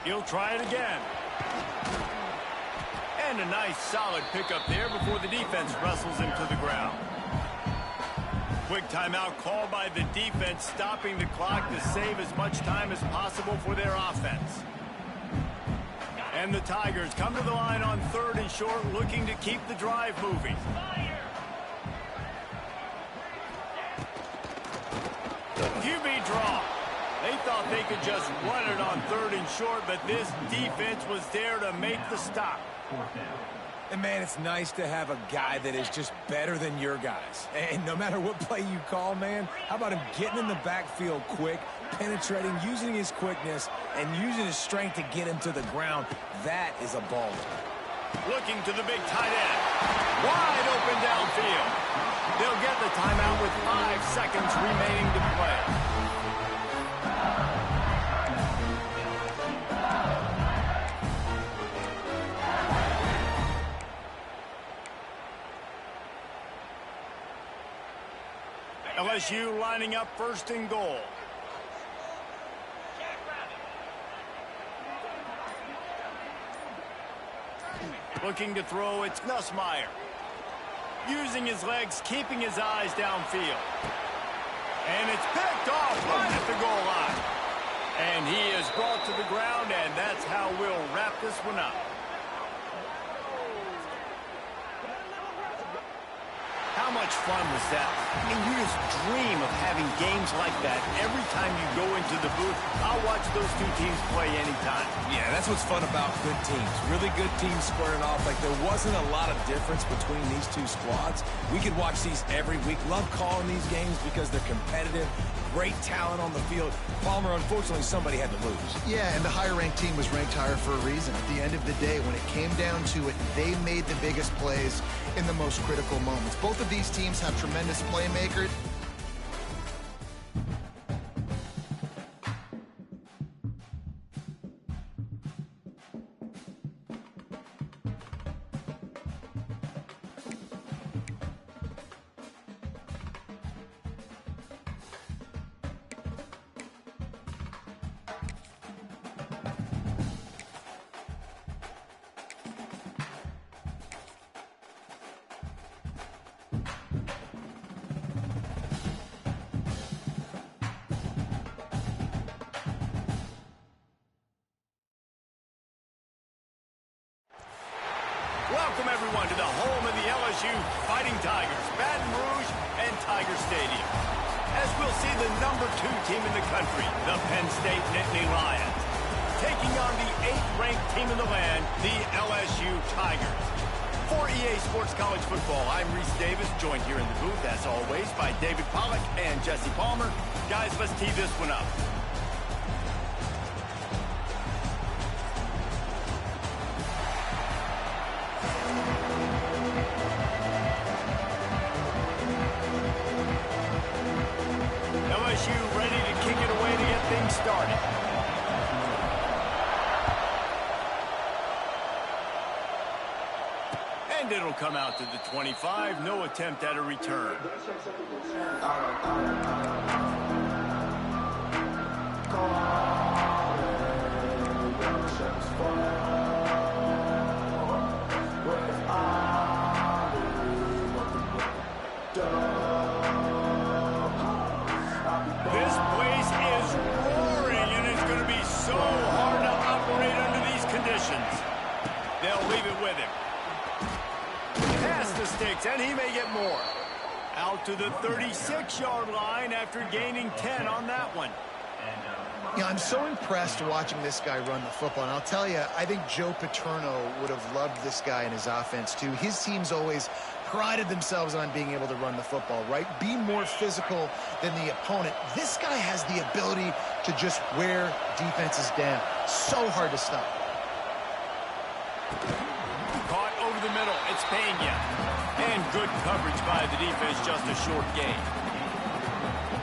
He'll try it again. And a nice solid pickup there before the defense wrestles him to the ground. Quick timeout called by the defense, stopping the clock to save as much time as possible for their offense. And the Tigers come to the line on 3rd and short, looking to keep the drive moving. QB draw. They thought they could just run it on 3rd and short, but this defense was there to make the stop. And, man, it's nice to have a guy that is just better than your guys. And no matter what play you call, man, how about him getting in the backfield quick, penetrating, using his quickness, and using his strength to get him to the ground? That is a baller. Looking to the big tight end. Wide open downfield. They'll get the timeout with 5 seconds remaining to play. LSU lining up 1st and goal. Looking to throw, it's Smileo. Using his legs, keeping his eyes downfield. And it's picked off right at the goal line. And he is brought to the ground, and that's how we'll wrap this one up. How much fun was that? I mean, you just dream of having games like that every time you go into the booth. I'll watch those two teams play anytime. Yeah, that's what's fun about good teams. Really good teams squaring off. Like, there wasn't a lot of difference between these two squads. We could watch these every week. Love calling these games because they're competitive. Great talent on the field. Palmer, unfortunately, somebody had to lose. Yeah, and the higher-ranked team was ranked higher for a reason. At the end of the day, when it came down to it, they made the biggest plays in the most critical moments. Both of these teams have tremendous playmakers. Welcome, everyone, to the home of the LSU Fighting Tigers, Baton Rouge and Tiger Stadium. As we'll see the #2 team in the country, the Penn State Nittany Lions, taking on the 8th-ranked team in the land, the LSU Tigers. For EA Sports College Football, I'm Reese Davis, joined here in the booth, as always, by David Pollack and Jesse Palmer. Guys, let's tee this one up. LSU ready to kick it away to get things started. And it'll come out to the 25. No attempt at a return. This place is roaring, and it's going to be so hard to operate under these conditions. They'll leave it with him. Pass the sticks, and he may get more. Out to the 36-yard line after gaining 10 on that one. Yeah, I'm so impressed watching this guy run the football. And I'll tell you, I think Joe Paterno would have loved this guy in his offense, too. His teams always prided themselves on being able to run the football, right? Be more physical than the opponent. This guy has the ability to just wear defenses down. So hard to stop. Caught over the middle. It's Pena. And good coverage by the defense, just a short gain.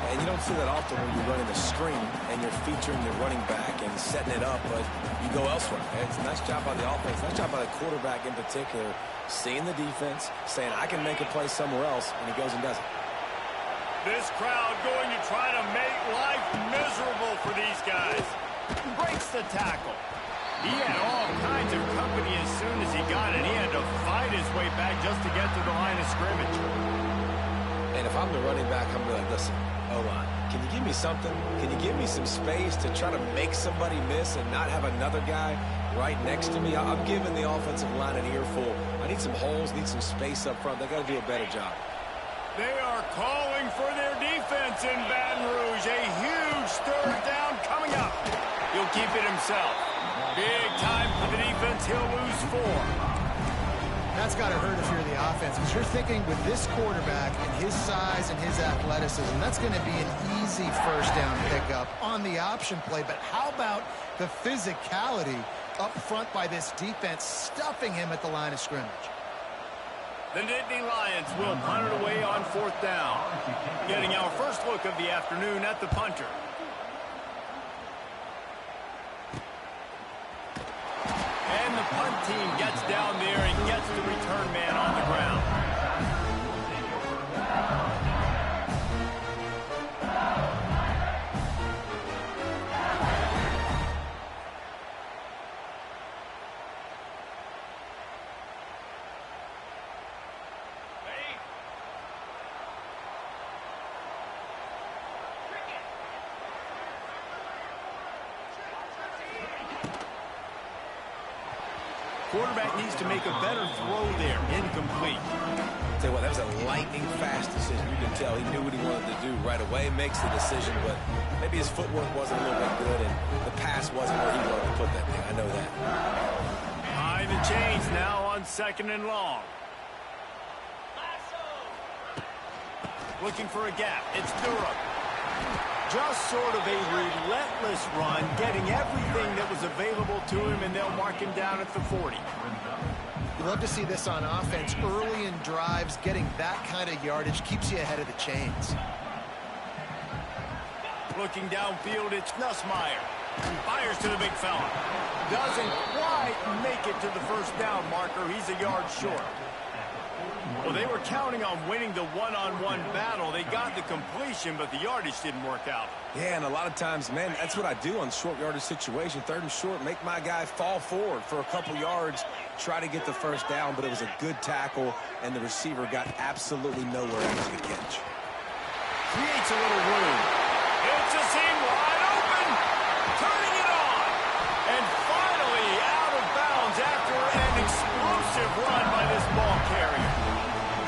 And you don't see that often when you're running a screen and you're featuring the running back and setting it up, but you go elsewhere. It's a nice job by the offense, nice job by the quarterback in particular, seeing the defense, saying, I can make a play somewhere else, and he goes and does it. This crowd going to try to make life miserable for these guys. Breaks the tackle. He had all kinds of company as soon as he got it. He had to fight his way back just to get to the line of scrimmage. And if I'm the running back, I'm going to like, listen, O-line, can you give me something? Can you give me some space to try to make somebody miss and not have another guy right next to me? I'm giving the offensive line an earful. I need some holes, need some space up front. They got to do a better job. They are calling for their defense in Baton Rouge. A huge third down coming up. He'll keep it himself. Big time for the defense. He'll lose 4. That's got to hurt if you're the offense, because you're thinking with this quarterback and his size and his athleticism, that's going to be an easy first down pickup on the option play. But how about the physicality up front by this defense, stuffing him at the line of scrimmage? The Nittany Lions will punt it away on 4th down. Getting our first look of the afternoon at the punter. And the punt team gets down there and gets the return man on the ground. Quarterback needs to make a better throw there. Incomplete. Tell you what, that was a lightning-fast decision. You can tell he knew what he wanted to do right away, makes the decision, but maybe his footwork wasn't a little bit good, and the pass wasn't where he wanted to put that thing. I know that. Behind the chains now on 2nd and long. Looking for a gap. It's Durham. Just sort of a relentless run, getting everything that was available to him, and they'll mark him down at the 40. You love to see this on offense. Early in drives, getting that kind of yardage keeps you ahead of the chains. Looking downfield, it's Nussmeier. Fires to the big fella. Doesn't quite make it to the first down marker. He's a yard short. Well, they were counting on winning the one-on-one battle. They got the completion, but the yardage didn't work out. Yeah, and a lot of times, man, that's what I do on short yardage situation. 3rd and short, make my guy fall forward for a couple yards, try to get the first down, but it was a good tackle, and the receiver got absolutely nowhere after the catch. Creates a little room. It's a seam wide open. Turning it on. And finally out of bounds after an explosive run by this ball carrier.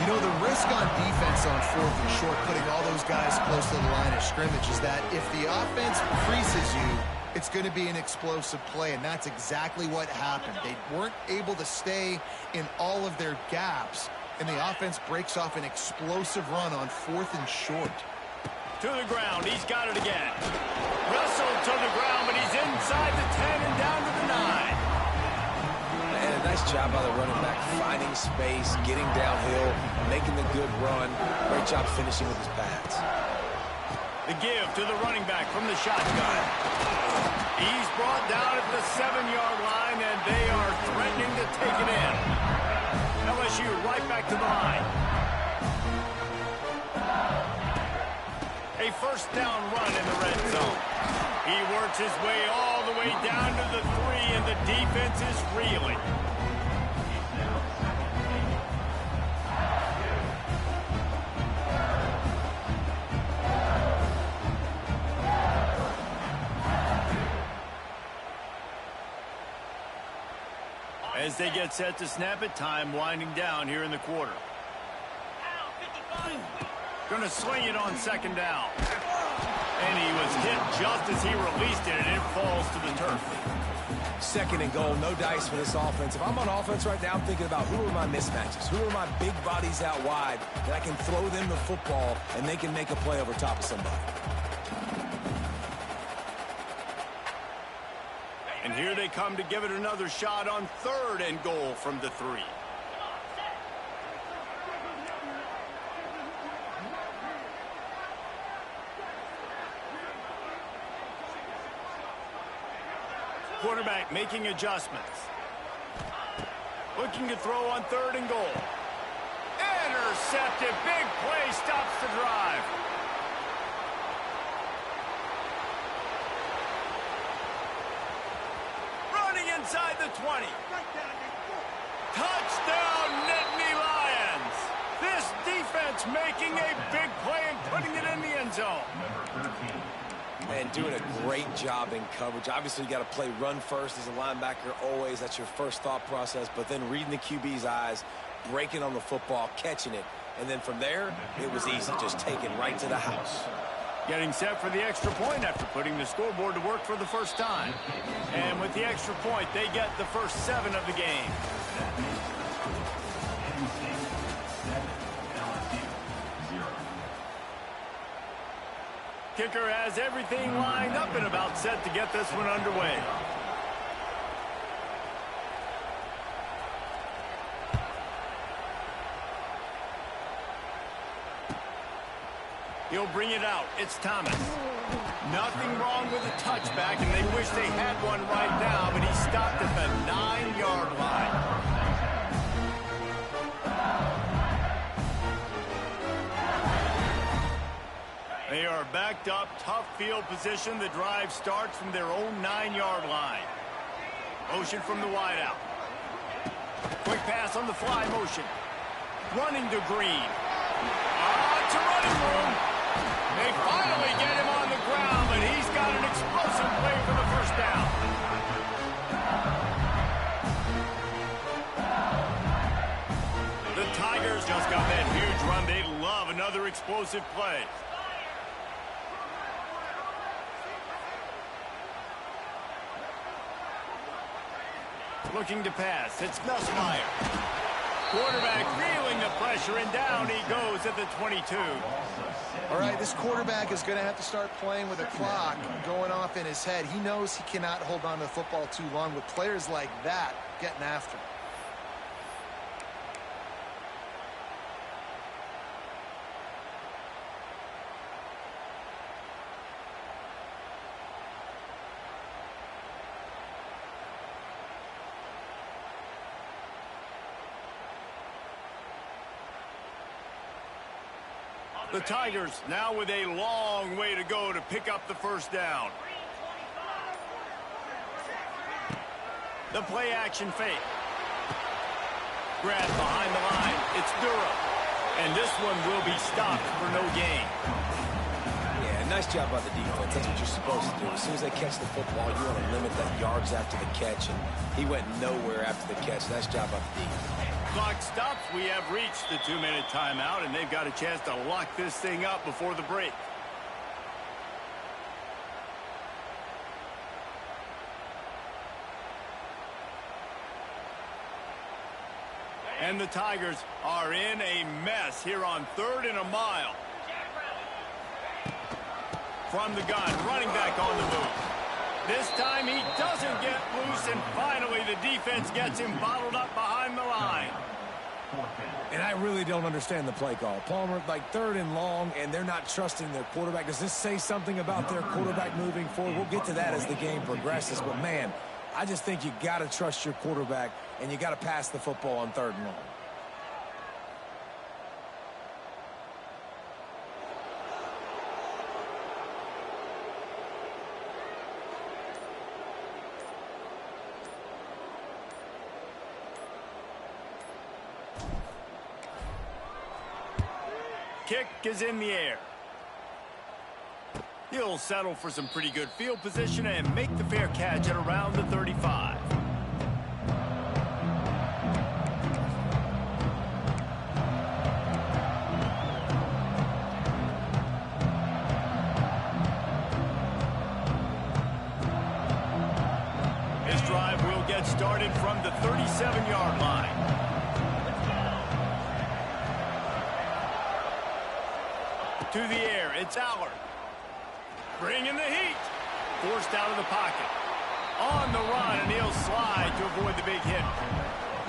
You know, the risk on defense on 4th and short, putting all those guys close to the line of scrimmage, is that if the offense creases you, it's going to be an explosive play, and that's exactly what happened. They weren't able to stay in all of their gaps, and the offense breaks off an explosive run on 4th and short. To the ground. He's got it again. Wrestled to the ground, but he's inside the 10 and down to the 9. And a nice job by the running back, finding space, getting downhill, making the good run. Great job finishing with his pads. The give to the running back from the shotgun. He's brought down at the 7-yard line, and they are threatening to take it in. LSU right back to the line. A first down run in the red zone. He works his way all the way down to the 3, and the defense is reeling. As they get set to snap it, time winding down here in the quarter. Going to swing it on 2nd down. And he was hit just as he released it, and it falls to the turf. 2nd and goal, no dice for this offense. If I'm on offense right now, I'm thinking about who are my mismatches? Who are my big bodies out wide that I can throw them the football and they can make a play over top of somebody? And here they come to give it another shot on 3rd and goal from the 3. Quarterback making adjustments. Looking to throw on 3rd and goal. Intercepted. Big play stops the drive. Running inside the 20. Touchdown, Nittany Lions. This defense It's making a big play and putting it in the end zone. And doing a great job in coverage. Obviously, you got to play run first as a linebacker always. That's your first thought process. But then reading the QB's eyes, breaking on the football, catching it. And then from there, it was easy, just taken right to the house. Getting set for the extra point after putting the scoreboard to work for the first time. And with the extra point, they get the first 7 of the game. Kicker has everything lined up and about set to get this one underway. He'll bring it out. It's Thomas. Nothing wrong with a touchback, and they wish they had one right now, but he stopped at the 9-yard line. They are backed up, tough field position. The drive starts from their own 9-yard line. Motion from the wideout. Quick pass on the fly motion. Running to Green. It's a running room. They finally get him on the ground, but he's got an explosive play for the first down. The Tigers just got that huge run. They love another explosive play. Looking to pass. It's Smileo. Quarterback feeling the pressure, and down he goes at the 22. All right, this quarterback is going to have to start playing with a clock going off in his head. He knows he cannot hold on to the football too long with players like that getting after him. The Tigers now with a long way to go to pick up the first down. The play action fake. Grab behind the line. It's Durham. And this one will be stopped for no gain. Yeah, nice job by the defense. That's what you're supposed to do. As soon as they catch the football, you want to limit that yards after the catch. And he went nowhere after the catch. Nice job by the defense. Clock stops. We have reached the 2-minute timeout, and they've got a chance to lock this thing up before the break. And the Tigers are in a mess here on 3rd and a mile. From the gun, running back on the move. This time he doesn't get loose, and finally the defense gets him bottled up behind the line. And I really don't understand the play call. Palmer, like 3rd and long, and they're not trusting their quarterback. Does this say something about their quarterback moving forward? We'll get to that as the game progresses. But, man, I just think you got to trust your quarterback, and you got to pass the football on 3rd and long. Kick is in the air. He'll settle for some pretty good field position and make the fair catch at around the 35. This drive will get started from the 37-yard line. To the air, it's Allard. Bringing the heat. Forced out of the pocket. On the run, and he'll slide to avoid the big hit.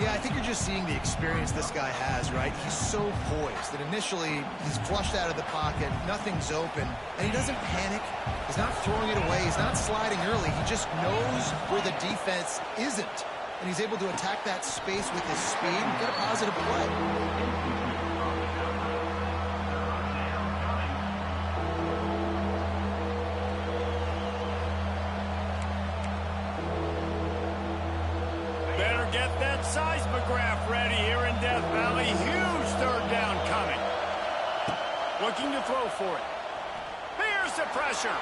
Yeah, I think you're just seeing the experience this guy has, right? He's so poised that initially he's flushed out of the pocket, nothing's open, and he doesn't panic. He's not throwing it away. He's not sliding early. He just knows where the defense isn't, and he's able to attack that space with his speed and get a positive play. Get that seismograph ready here in Death Valley. Huge 3rd down coming. Looking to throw for it. Here's the pressure.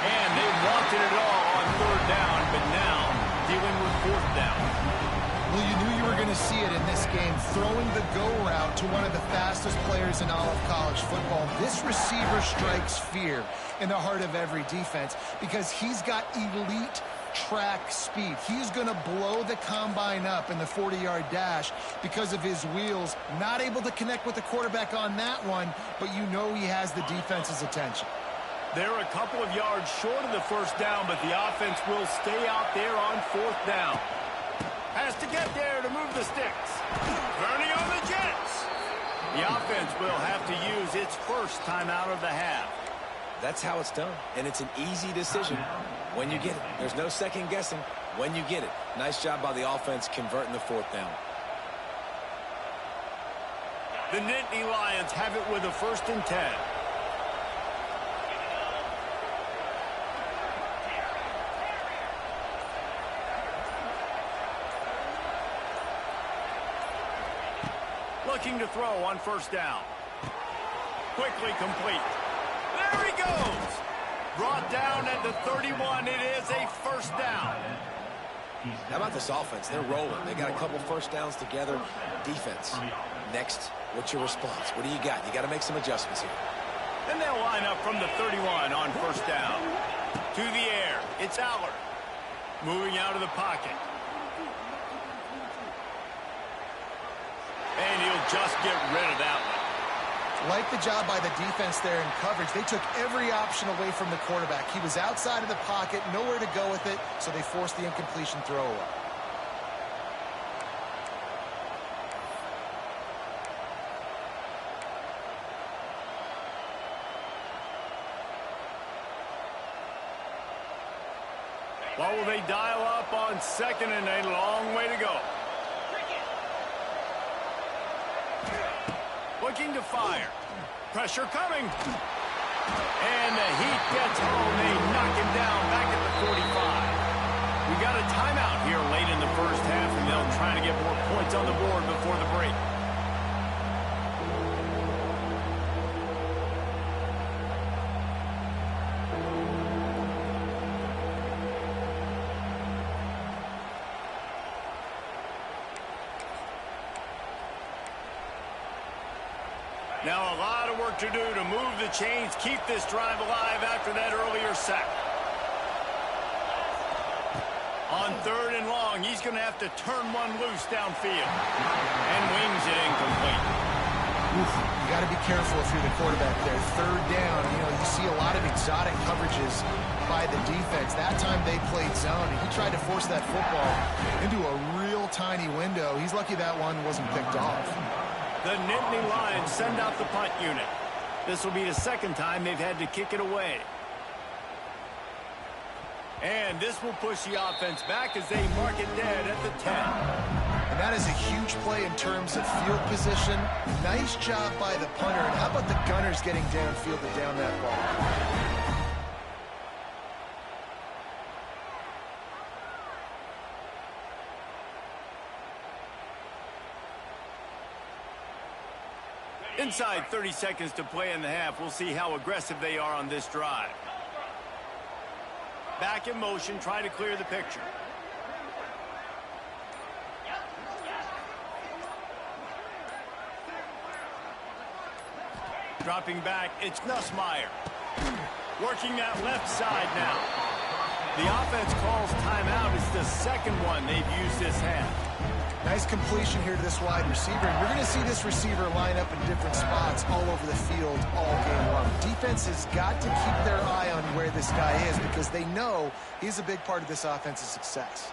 And they wanted it all on third down, but now dealing with fourth down. Well, you knew you were going to see it in this game, throwing the go route to one of the fastest players in all of college football. This receiver strikes fear in the heart of every defense because he's got elite track speed. He's going to blow the combine up in the 40-yard dash because of his wheels. Not able to connect with the quarterback on that one, but you know he has the defense's attention. They're a couple of yards short of the first down, but the offense will stay out there on fourth down. Has to get there to move the sticks. Turning on the Jets. The offense will have to use its first timeout of the half. That's how it's done, and it's an easy decision when you get it. There's no second guessing when you get it. Nice job by the offense converting the fourth down. The Nittany Lions have it with a 1st and 10. Looking to throw on first down. Quickly complete. There he goes. Brought down at the 31. It is a first down. How about this offense? They're rolling. They got a couple first downs together. Defense. Next, what's your response? What do you got? You got to make some adjustments here. And they'll line up from the 31 on first down. To the air. It's Aller. Moving out of the pocket. And he'll just get rid of that one. Like the job by the defense there in coverage. They took every option away from the quarterback. He was outside of the pocket, nowhere to go with it, so they forced the incompletion throw away. What will they dial up on second and a long way to go? Looking to fire. Pressure coming. And the heat gets home. They knock him down back at the 45. We got a timeout here late in the first half, and they'll try to get more points on the board before the break. Now a lot of work to do to move the chains, keep this drive alive after that earlier sack. On third and long, he's going to have to turn one loose downfield. And wings it incomplete. Oof, you got to be careful if you're the quarterback there. Third down, you see a lot of exotic coverages by the defense. That time they played zone, and he tried to force that football into a real tiny window. He's lucky that one wasn't picked off. The Nittany Lions send out the punt unit. This will be the second time they've had to kick it away. And this will push the offense back as they mark it dead at the 10. And that is a huge play in terms of field position. Nice job by the punter. And how about the Gunners getting downfield to down that ball? Inside 30 seconds to play in the half. We'll see how aggressive they are on this drive. Back in motion, try to clear the picture. Dropping back, it's Nussmeier. Working that left side now. The offense calls timeout. It's the second one they've used this half. Nice completion here to this wide receiver. And we're going to see this receiver line up in different spots all over the field all game long. Defense has got to keep their eye on where this guy is because they know he's a big part of this offense's success.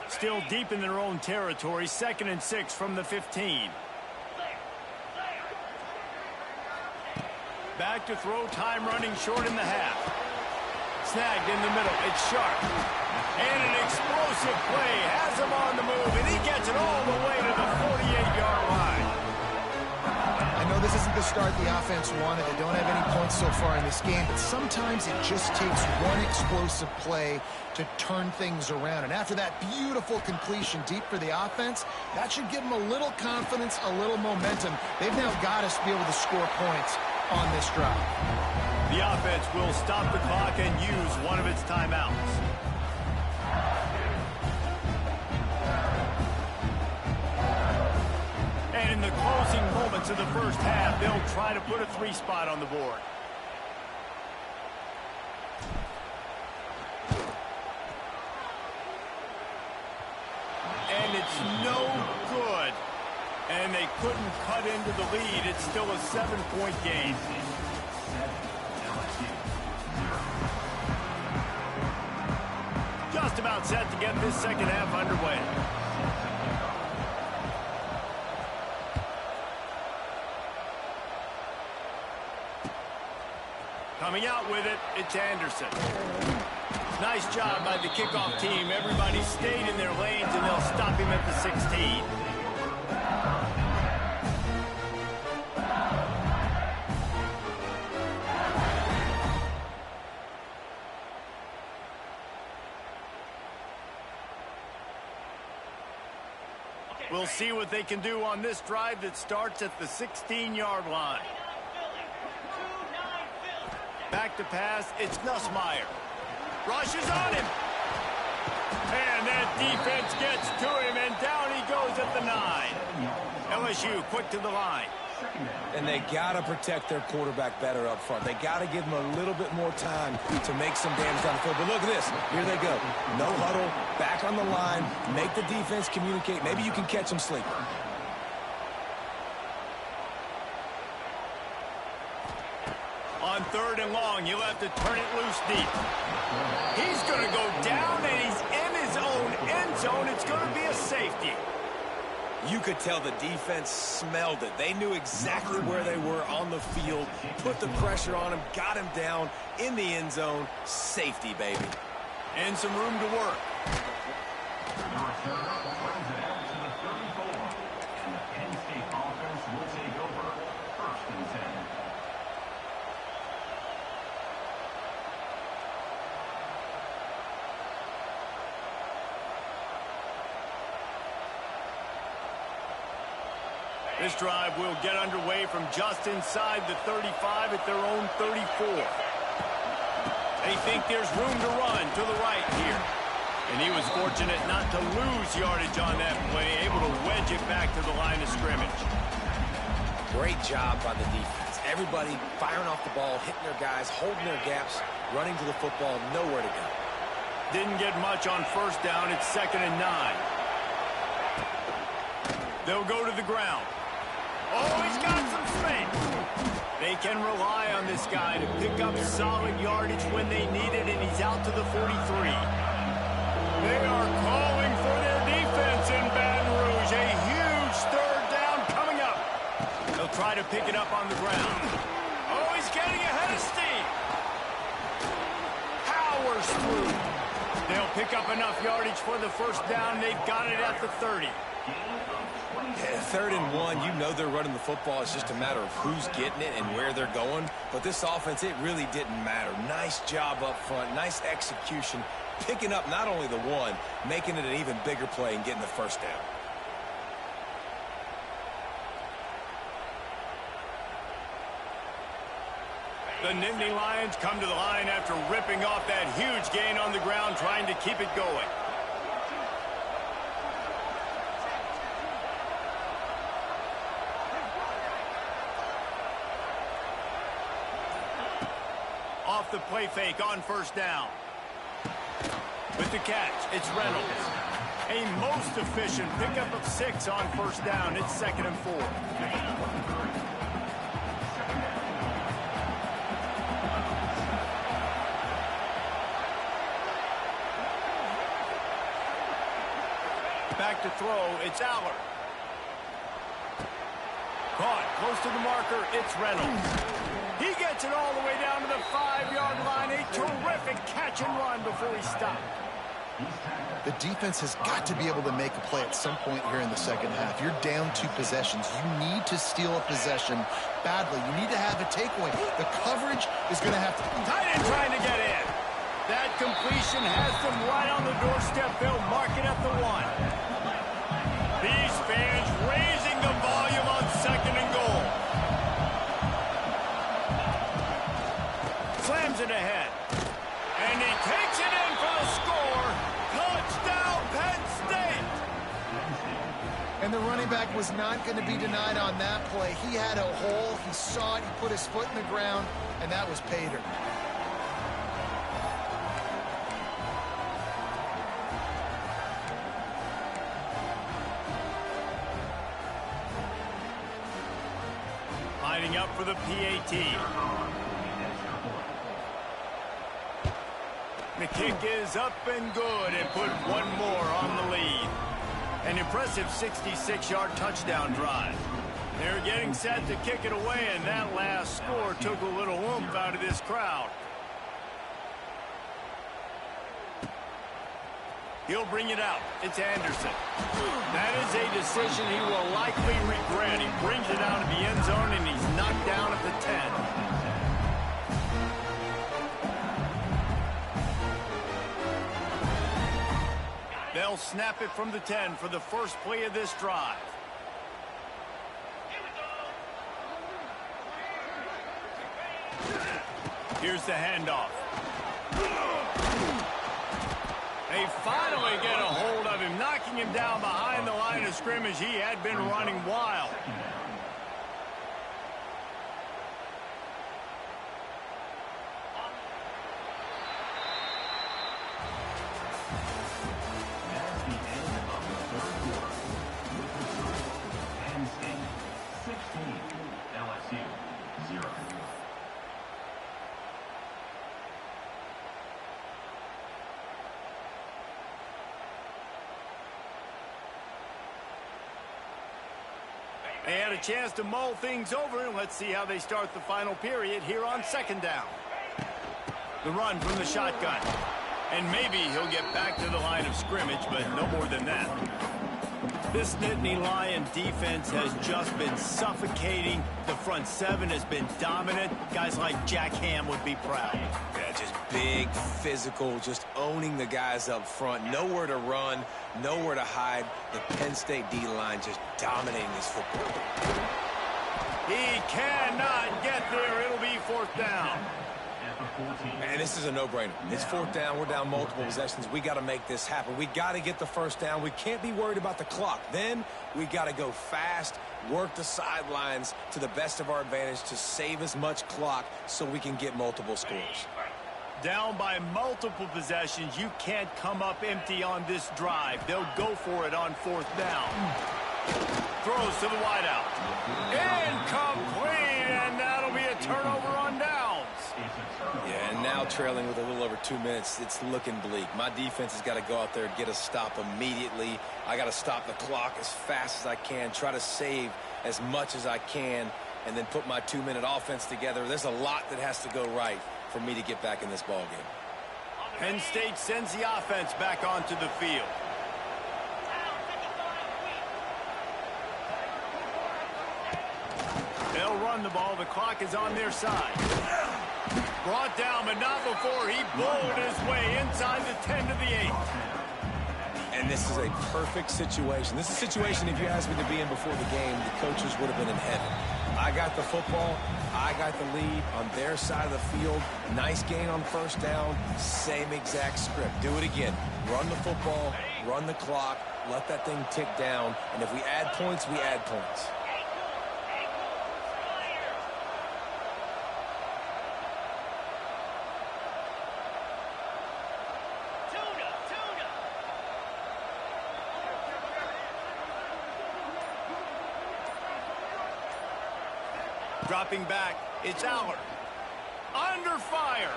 Still deep in their own territory. 2nd and 6 from the 15. Back to throw, time running short in the half. Snagged in the middle. It's Sharp. And an explosive play. Has him on the move, and he gets it all the way to the 48-yard line. I know this isn't the start the offense wanted. They don't have any points so far in this game, but sometimes it just takes one explosive play to turn things around. And after that beautiful completion deep for the offense, that should give them a little confidence, a little momentum. They've now got us to be able to score points on this drive. The offense will stop the clock and use one of its timeouts. And in the closing moments of the first half, they'll try to put a 3 spot on the board. And it's no good. And they couldn't cut into the lead. It's still a 7-point game. Just about set to get this second half underway. Coming out with it, it's Anderson. Nice job by the kickoff team. Everybody stayed in their lanes, and they'll stop him at the 16. We'll see what they can do on this drive that starts at the 16-yard line. Back to pass, it's Smileo. Rushes on him. And that defense gets to him, and down he goes at the 9. LSU quick to the line. And they got to protect their quarterback better up front. They got to give him a little bit more time to make some damage down the field. But look at this. Here they go. No huddle, back on the line, make the defense communicate. Maybe you can catch them sleeping. On 3rd and long, you'll have to turn it loose deep. He's going to go down, and he's in his own end zone. It's going to be a safety. You could tell the defense smelled it. They knew exactly where they were on the field, put the pressure on him, got him down in the end zone. Safety, baby. And some room to work. This drive will get underway from just inside the 35 at their own 34. They think there's room to run to the right here. And he was fortunate not to lose yardage on that play, able to wedge it back to the line of scrimmage. Great job by the defense. Everybody firing off the ball, hitting their guys, holding their gaps, running to the football, nowhere to go. Didn't get much on 1st down. It's 2nd and 9. They'll go to the ground. Oh, he's got some space. They can rely on this guy to pick up solid yardage when they need it, and he's out to the 43. They are calling for their defense in Baton Rouge. A huge 3rd down coming up. They'll try to pick it up on the ground. Oh, he's getting ahead of steam. Powers through. They'll pick up enough yardage for the 1st down. They've got it at the 30. Yeah, 3rd and 1, you know they're running the football. It's just a matter of who's getting it and where they're going. But this offense, it really didn't matter. Nice job up front, nice execution, picking up not only the 1, making it an even bigger play and getting the 1st down. The Nittany Lions come to the line after ripping off that huge gain on the ground, trying to keep it going. Off the play fake on 1st down. With the catch, it's Reynolds. A most efficient pickup of 6 on 1st down. It's 2nd and 4. Back to throw, it's Aller. Caught, close to the marker, it's Reynolds. He gets it all the way down to the 5-yard line. A terrific catch and run before he stopped. The defense has got to be able to make a play at some point here in the second half. You're down 2 possessions. You need to steal a possession badly. You need to have a takeaway. The coverage is going to have to... Tight end trying to get in. That completion has them right on the doorstep. They'll mark it at the 1. These fans raising the volume on 2nd and goal. Slams it ahead. And he takes it in for the score. Touchdown, Penn State. And the running back was not going to be denied on that play. He had a hole. He saw it. He put his foot in the ground, and that was pay dirt. Lining up for the PAT. The kick is up and good and put one more on the lead. An impressive 66-yard touchdown drive. They're getting set to kick it away, and that last score took a little oomph out of this crowd. He'll bring it out. It's Anderson. That is a decision he will likely regret. He brings it out of the end zone, and he's knocked down at the 10. They'll snap it from the 10 for the first play of this drive. Here's the handoff. They finally get a hold of him, knocking him down behind the line of scrimmage. He had been running wild. They had a chance to mull things over, and let's see how they start the final period here on 2nd down. The run from the shotgun. And maybe he'll get back to the line of scrimmage, but no more than that. This Nittany Lion defense has just been suffocating. The front 7 has been dominant. Guys like Jack Ham would be proud. Yeah, just big, physical, just owning the guys up front. Nowhere to run, nowhere to hide. The Penn State D-line just dominating this football. He cannot get there. It'll be 4th down. And this is a no-brainer. It's 4th down. We're down multiple possessions. We got to make this happen. We got to get the first down. We can't be worried about the clock. Then we got to go fast, work the sidelines to the best of our advantage to save as much clock so we can get multiple scores. Down by multiple possessions, you can't come up empty on this drive. They'll go for it on 4th down. Throws to the wideout. Incomplete, and that'll be a turnover on downs. Yeah, and now trailing with a little over 2 minutes, it's looking bleak. My defense has got to go out there and get a stop immediately. I got to stop the clock as fast as I can, try to save as much as I can, and then put my 2-minute offense together. There's a lot that has to go right for me to get back in this ballgame. Penn State sends the offense back onto the field. They'll run the ball. The clock is on their side. Brought down, but not before he bowled his way inside the 10 to the 8. And this is a perfect situation. This is a situation, if you asked me to be in before the game, the coaches would have been in heaven. I got the football. I got the lead on their side of the field. Nice gain on 1st down. Same exact script. Do it again. Run the football, run the clock, let that thing tick down. And if we add points, we add points. Dropping back, it's Allard. Under fire.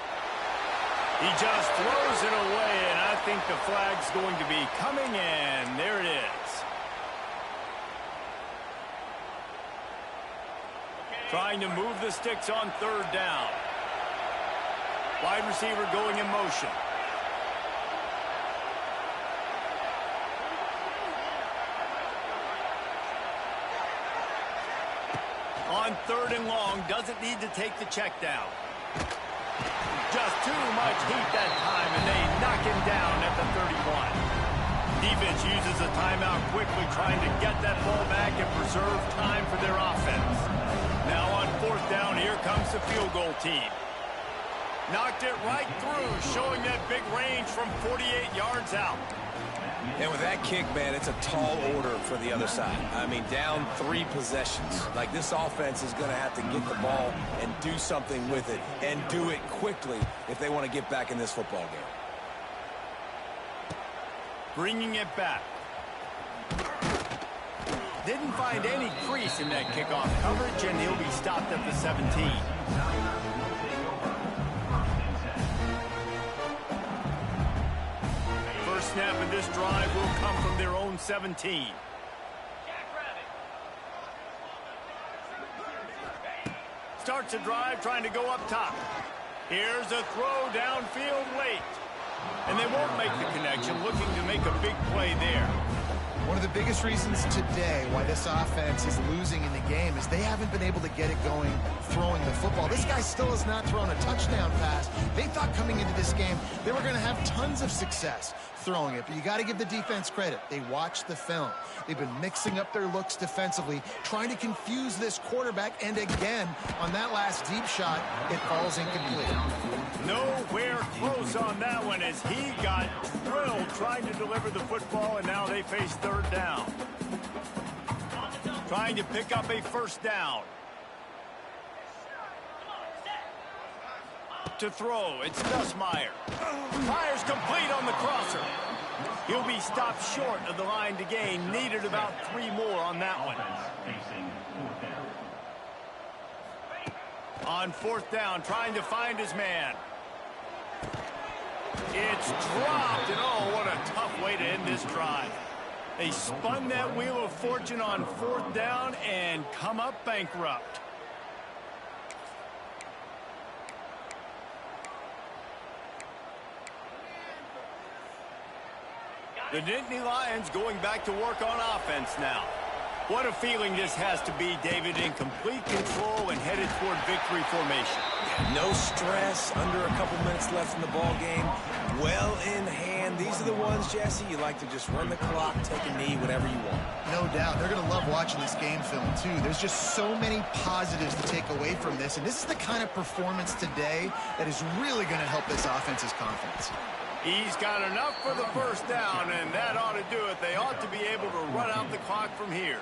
He just throws it away, and I think the flag's going to be coming in. There it is. Trying to move the sticks on 3rd down. Wide receiver going in motion. on 3rd and long, doesn't need to take the check down. Just too much heat that time, and they knock him down at the 31. Defense uses a timeout quickly, trying to get that ball back and preserve time for their offense. Now on 4th down, here comes the field goal team. Knocked it right through, showing that big range from 48 yards out. And with that kick, man, it's a tall order for the other side. I mean, down 3 possessions. Like, this offense is going to have to get the ball and do something with it, and do it quickly if they want to get back in this football game. Bringing it back. Didn't find any crease in that kickoff coverage, and he'll be stopped at the 17. First snap of this drive will come from their own 17. Starts a drive trying to go up top. Here's a throw downfield late. And they won't make the connection, looking to make a big play there. One of the biggest reasons today why this offense is losing in the game is they haven't been able to get it going throwing the football. This guy still has not thrown a touchdown pass. They thought coming into this game they were going to have tons of success throwing it, but you got to give the defense credit. They watched the film. They've been mixing up their looks defensively, trying to confuse this quarterback, and again, on that last deep shot, it falls incomplete. Nowhere close on that one as he got drilled trying to deliver the football, and now they face 3rd down. Trying to pick up a 1st down. To throw, it's Smileo. Fires complete on the crosser. He'll be stopped short of the line to gain. Needed about 3 more on that one. On 4th down, trying to find his man. It's dropped, and oh, what a tough way to end this drive. They spun that wheel of fortune on 4th down and come up bankrupt. The Nittany Lions going back to work on offense now. What a feeling this has to be, David, in complete control and headed toward victory formation. No stress, under a couple minutes left in the ball game. Well in hand. These are the ones, Jesse, you like to just run the clock, take a knee, whatever you want. No doubt. They're going to love watching this game film, too. There's just so many positives to take away from this, and this is the kind of performance today that is really going to help this offense's confidence. He's got enough for the 1st down, and that ought to do it. They ought to be able to run out the clock from here.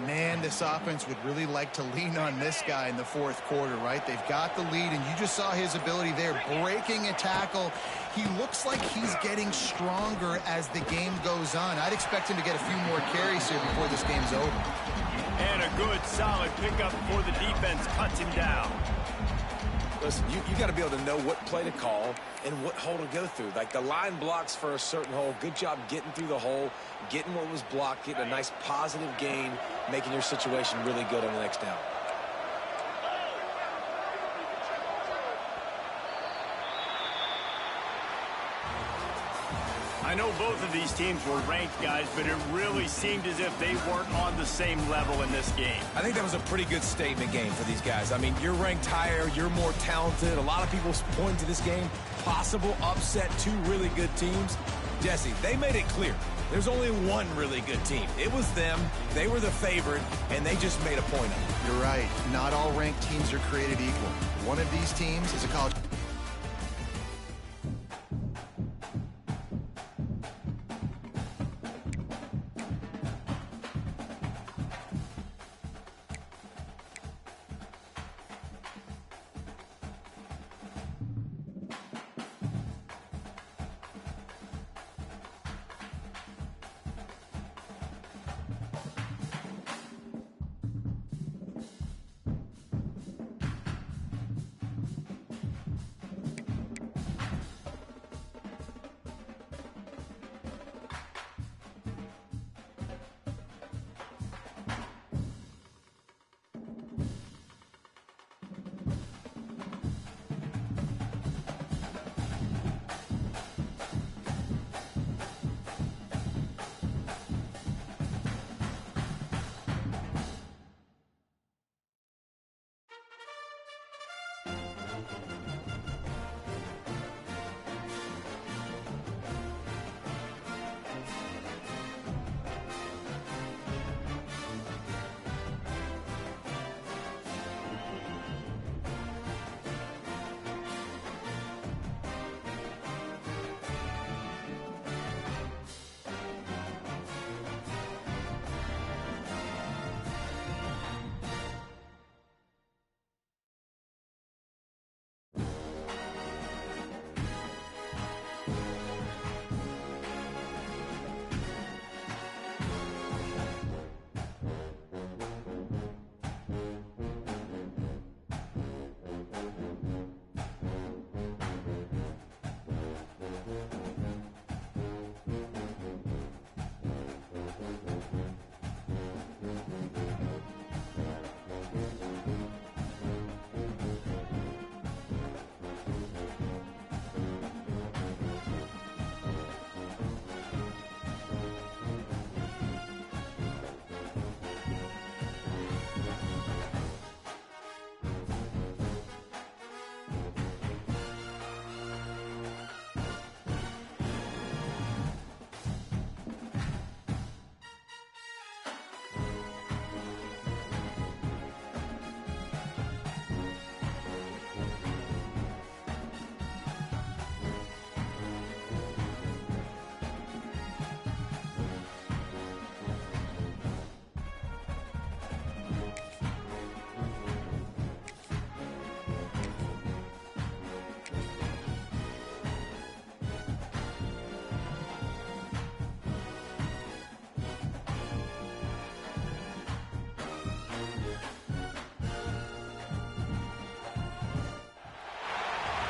Man, this offense would really like to lean on this guy in the 4th quarter, right? They've got the lead, and you just saw his ability there, breaking a tackle. He looks like he's getting stronger as the game goes on. I'd expect him to get a few more carries here before this game's over. And a good, solid pickup before the defense cuts him down. Listen, you got to be able to know what play to call and what hole to go through. Like, the line blocks for a certain hole. Good job getting through the hole, getting what was blocked, getting a nice positive gain, making your situation really good on the next down. I know both of these teams were ranked, guys, but it really seemed as if they weren't on the same level in this game. I think that was a pretty good statement game for these guys. I mean, you're ranked higher, you're more talented. A lot of people point to this game, possible upset, 2 really good teams. Jesse, they made it clear. There's only one really good team. It was them. They were the favorite, and they just made a point of it. You're right. Not all ranked teams are created equal. One of these teams is a college...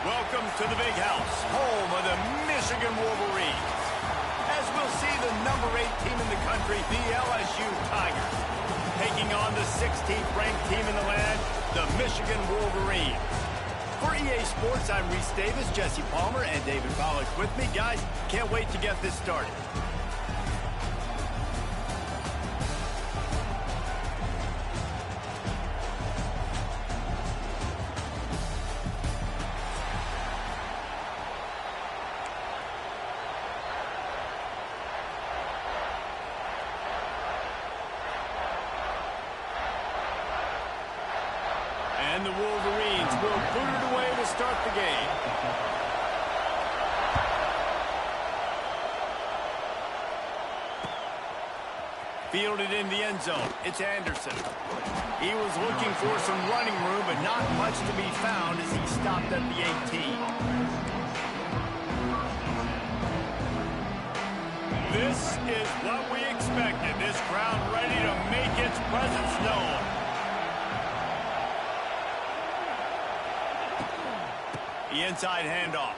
Welcome to the big house, home of the Michigan Wolverines. As we'll see the number 8 team in the country, the LSU Tigers, taking on the 16th ranked team in the land, the Michigan Wolverines. For EA Sports, I'm Reese Davis, Jesse Palmer, and David Pollack with me. Guys, can't wait to get this started. And the Wolverines will boot it away to start the game. Fielded in the end zone. It's Anderson. He was looking for some running room, but not much to be found as he stopped at the 18. This is what we expected. This crowd ready to make its presence known. The inside handoff.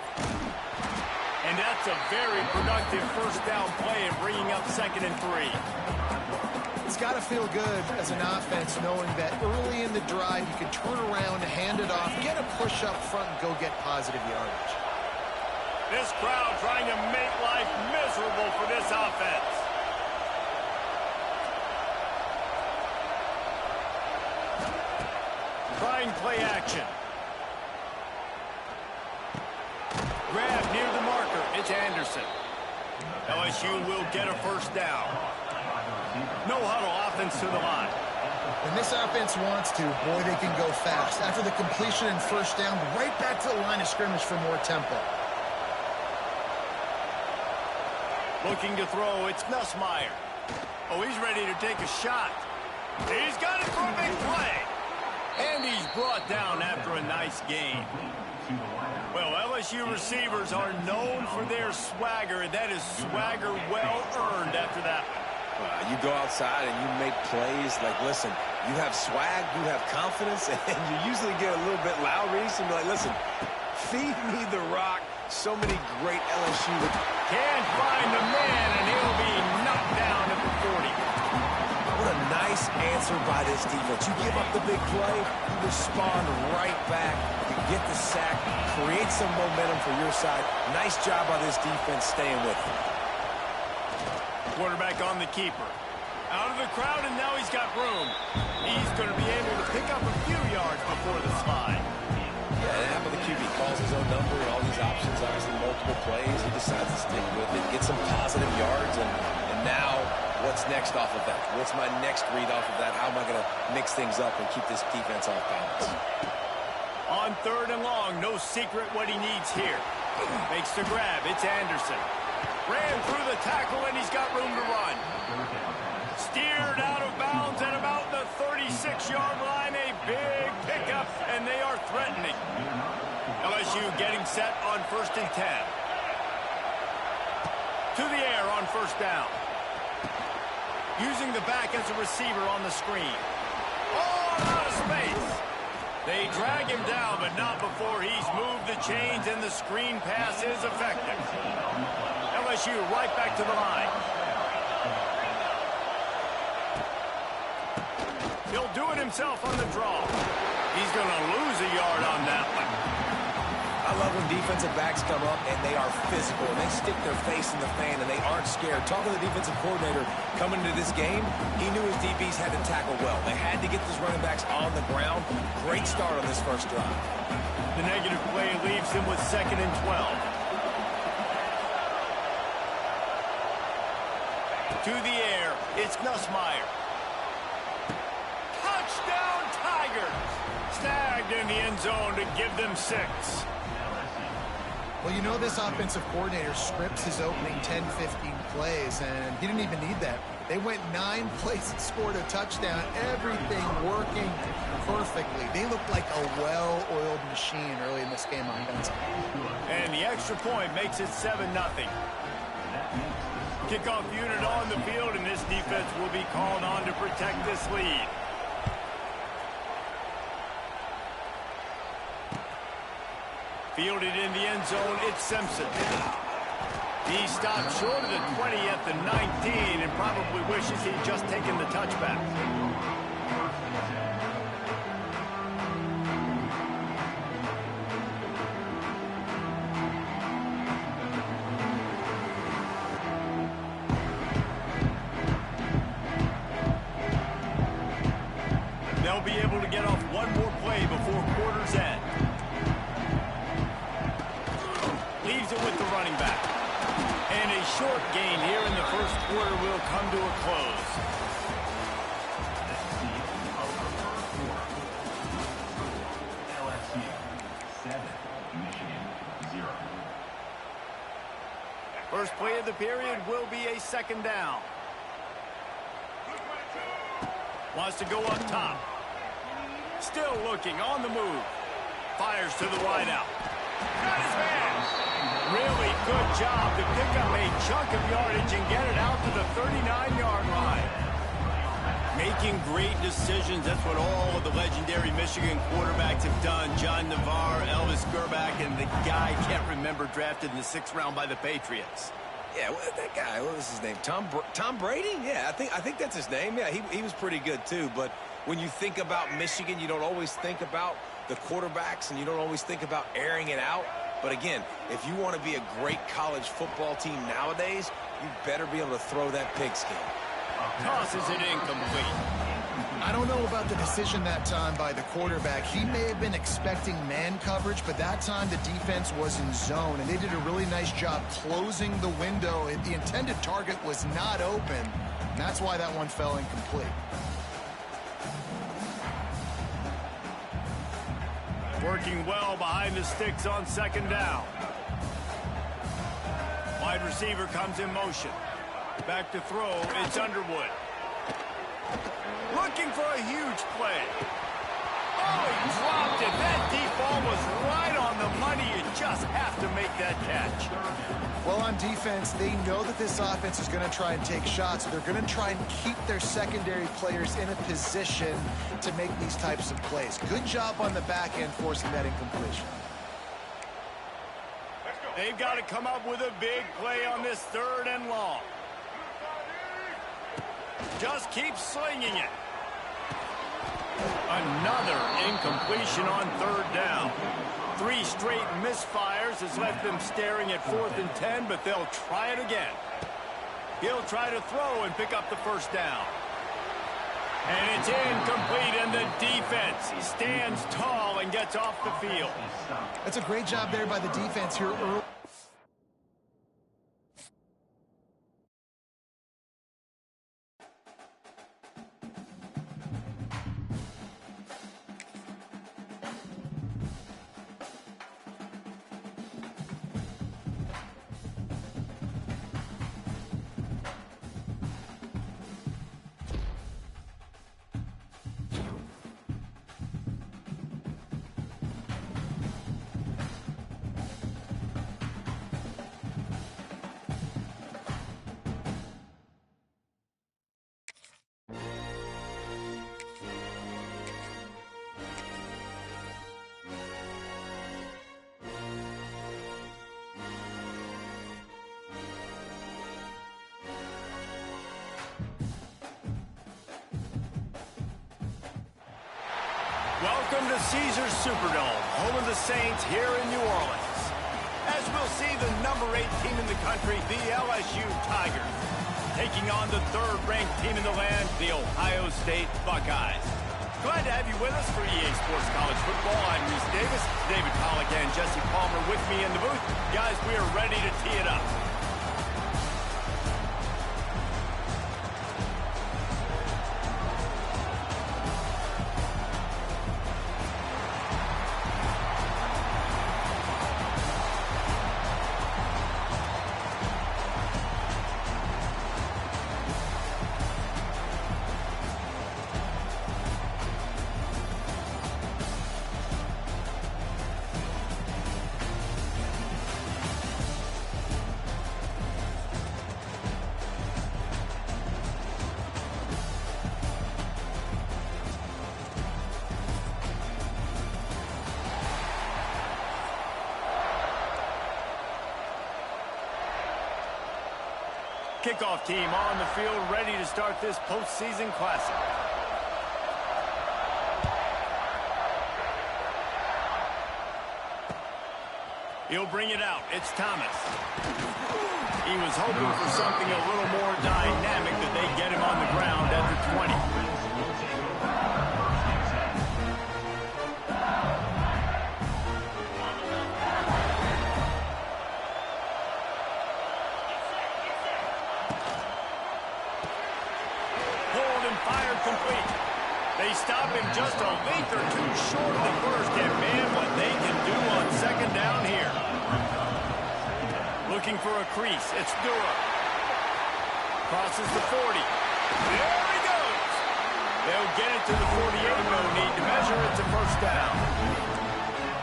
And that's a very productive first down play and bringing up 2nd and 3. It's got to feel good as an offense knowing that early in the drive you can turn around, hand it off, get a push up front, and go get positive yardage. This crowd trying to make life miserable for this offense. Trying play action. Grab near the marker. It's Anderson. LSU will get a first down. No huddle offense to the line. When this offense wants to, boy, they can go fast. After the completion and first down, right back to the line of scrimmage for more tempo. Looking to throw, it's Nussmeier. Oh, he's ready to take a shot. He's got it for a big play. And he's brought down after a nice gain. Well, LSU receivers are known for their swagger, and that is swagger well earned after that one. You go outside and you make plays. Like, listen, you have swag, you have confidence, and you usually get a little bit loud, Reese, and be like, listen, feed me the rock. So many great LSU. Can't find the man, and he'll be knocked down at the 40. What a nice answer by this defense. You give up the big play, you respond right back. You get the sack, create some momentum for your side. Nice job by this defense staying with it. Quarterback on the keeper. Out of the crowd, and now he's got room. He's going to be able to pick up a few yards before the slide. Yeah, it happened his own number and all these options, obviously multiple plays. He decides to stick with it, get some positive yards, and now what's next off of that? What's my next read off of that? How am I going to mix things up and keep this defense off balance? On 3rd and long, no secret what he needs here. Makes the grab. It's Anderson. Ran through the tackle, and he's got room to run. Steered out of bounds at about the 36-yard line. A big pickup, and they are threatening. LSU getting set on 1st and 10. To the air on 1st down. Using the back as a receiver on the screen. Oh, out of space. They drag him down, but not before he's moved the chains, and the screen pass is effective. LSU right back to the line. He'll do it himself on the draw. He's going to lose a yard on that one. I love when defensive backs come up and they are physical and they stick their face in the fan and they aren't scared. Talking to the defensive coordinator coming into this game, he knew his DBs had to tackle well. They had to get those running backs on the ground. Great start on this first drive. The negative play leaves him with 2nd and 12. To the air, it's Smileo. Touchdown Tigers! Snagged in the end zone to give them 6. Well, you know this offensive coordinator scripts his opening 10, 15 plays, and he didn't even need that. They went 9 plays and scored a touchdown. Everything working perfectly. They looked like a well-oiled machine early in this game offensively. And the extra point makes it 7-0. Kickoff unit on the field, and this defense will be called on to protect this lead. Fielded in the end zone, it's Simpson. He stopped short of the 20 at the 19 and probably wishes he'd just taken the touchback. They'll be able to get off one more play before quarter's end. Leaves it with the running back. And a short gain here in the first quarter will come to a close. LSU 7, Michigan 0. First play of the period will be a 2nd down. Wants to go up top. Still looking on the move. Fires to the wideout. Got his man. Really good job to pick up a chunk of yardage and get it out to the 39-yard line. Making great decisions. That's what all of the legendary Michigan quarterbacks have done. John Navarre, Elvis Gerbach, and the guy I can't remember drafted in the 6th round by the Patriots. Yeah, that guy, what was his name? Tom Brady? Yeah, I think that's his name. Yeah, he was pretty good too. But when you think about Michigan, you don't always think about the quarterbacks and you don't always think about airing it out. But again, if you want to be a great college football team nowadays, you better be able to throw that pigskin. Tosses it incomplete. I don't know about the decision that time by the quarterback. He may have been expecting man coverage, but that time the defense was in zone, and they did a really nice job closing the window. The intended target was not open. And that's why that one fell incomplete. Working well behind the sticks on 2nd down. Wide receiver comes in motion. Back to throw, it's Underwood. Looking for a huge play. Oh, he dropped it. That deep ball was right on the money. You just have to make that catch. Well, on defense, they know that this offense is going to try and take shots. They're going to try and keep their secondary players in a position to make these types of plays. Good job on the back end forcing that incompletion. They've got to come up with a big play on this 3rd and long. Just keep slinging it. Another incompletion on 3rd down. 3 straight misfires has left them staring at 4th and 10, but they'll try it again. He'll try to throw and pick up the 1st down. And it's incomplete, and the defense stands tall and gets off the field. That's a great job there by the defense here early. Welcome to Caesars Superdome, home of the Saints here in New Orleans. As we'll see the number 8 team in the country, the LSU Tigers, taking on the third-ranked team in the land, the Ohio State Buckeyes. Glad to have you with us for EA Sports College Football. I'm Reese Davis, David Pollack and Jesse Palmer with me in the booth. Guys, we are ready to tee it up. Kickoff team on the field, ready to start this postseason classic. He'll bring it out. It's Thomas. He was hoping for something a little more dynamic, that they get him on the ground at the 20. Complete. They stop him just a length or two short of the first, and man, what they can do on second down here. Looking for a crease. It's Durham. Crosses the 40. There he goes. They'll get it to the 48. No need to measure. It's a first down.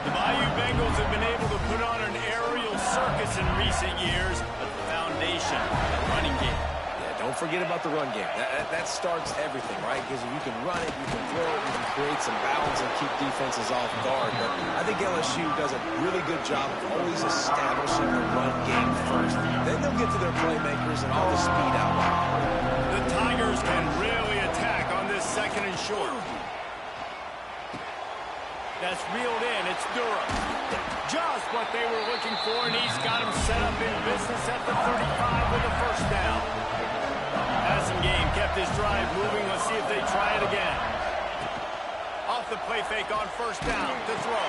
The Bayou Bengals have been able to put on an aerial circus in recent years, but the foundation, the running game. Don't forget about the run game. That starts everything, right? Because if you can run it, you can throw it, you can create some balance and keep defenses off guard. But I think LSU does a really good job of always establishing the run game first. Then they'll get to their playmakers and all the speed out. The Tigers can really attack on this second and short. That's reeled in. It's Durham. Just what they were looking for, and he's got him set up in business at the 35 with a first down. Passing game kept his drive moving. Let's see if they try it again. Off the play fake on first down to throw.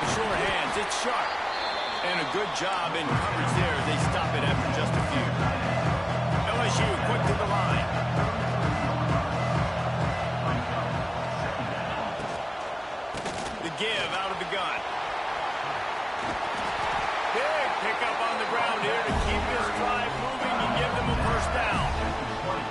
The short hands, it's sharp. And a good job in coverage there. They stop it after just a few. LSU quick to the line. The give out of the gun. Big pickup on the ground here to keep this drive moving and give them a first down.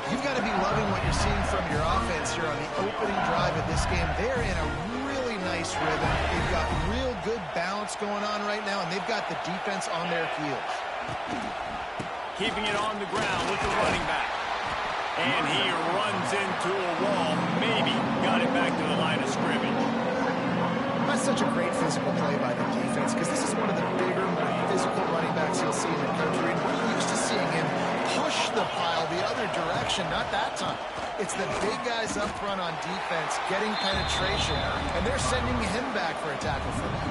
You've got to be loving what you're seeing from your offense here on the opening drive of this game. They're in a really nice rhythm. They've got real good balance going on right now, and they've got the defense on their heels. Keeping it on the ground with the running back. And he runs into a wall. Maybe got it back to the line of scrimmage. That's such a great physical play by the defense, because this is one of the bigger, more physical running backs you'll see in the country. And we're used to seeing him push the pile the other direction. Not that time. It's the big guys up front on defense getting penetration, and they're sending him back for a tackle for that.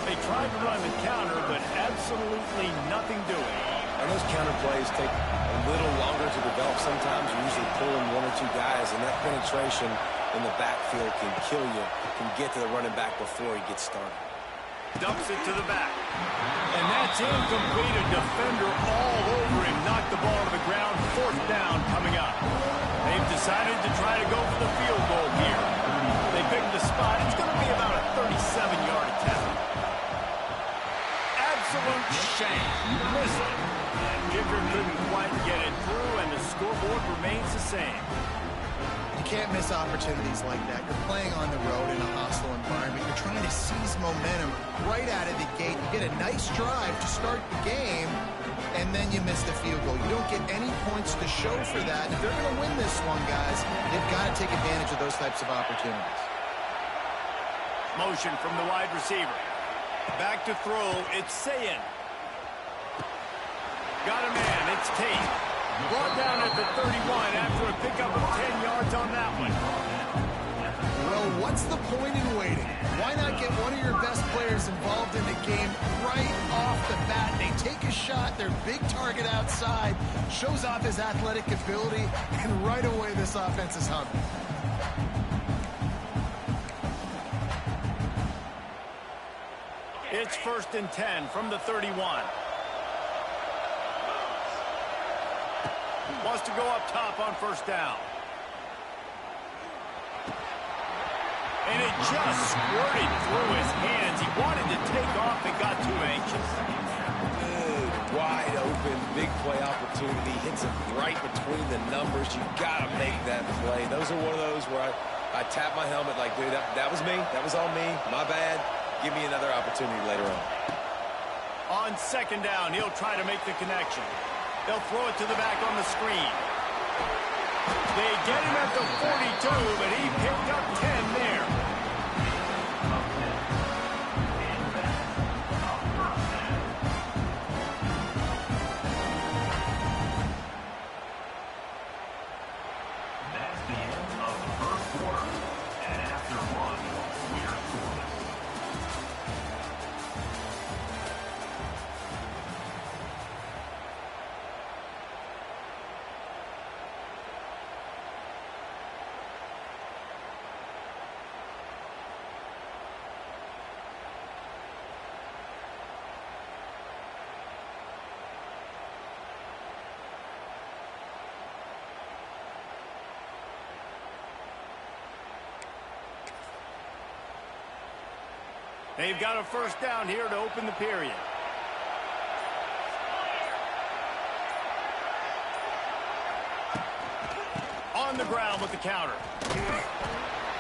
They tried to run the counter, but absolutely nothing doing. And those counter plays take a little longer to develop sometimes. You're usually pulling one or two guys, and that penetration in the backfield can kill you, can get to the running back before he gets started. Dumps it to the back. And that's incomplete. A defender all over him. Knocked the ball to the ground. 4th down coming up. They've decided to try to go for the field goal here. They picked the spot. It's going to be about a 37-yard attempt. Absolute shank. Missed it. Kicker couldn't quite get it through, and the scoreboard remains the same. You can't miss opportunities like that. You're playing on the road in a hostile environment. You're trying to seize momentum right out of the gate. You get a nice drive to start the game, and then you miss the field goal. You don't get any points to show for that. And if they're going to win this one, guys, they've got to take advantage of those types of opportunities. Motion from the wide receiver. Back to throw. It's Sayin. Got a man. It's Tate. Brought down at the 31 after a pickup of 10 yards on that one. Well, what's the point in waiting? Why not get one of your best players involved in the game right off the bat? They take a shot, their big target outside, shows off his athletic ability, and right away this offense is humming. It's 1st and 10 from the 31. Wants to go up top on 1st down. And it just squirted through his hands. He wanted to take off and got too anxious. Good, wide open, big play opportunity. Hits it right between the numbers. You got to make that play. Those are one of those where I tap my helmet like, dude, that was me. That was all me. My bad. Give me another opportunity later on. On 2nd down, he'll try to make the connection. They'll throw it to the back on the screen. They get him at the 42, but he picked up 10 there. That's the end of the first quarter. And after one, we're scoreless. They've got a 1st down here to open the period. On the ground with the counter.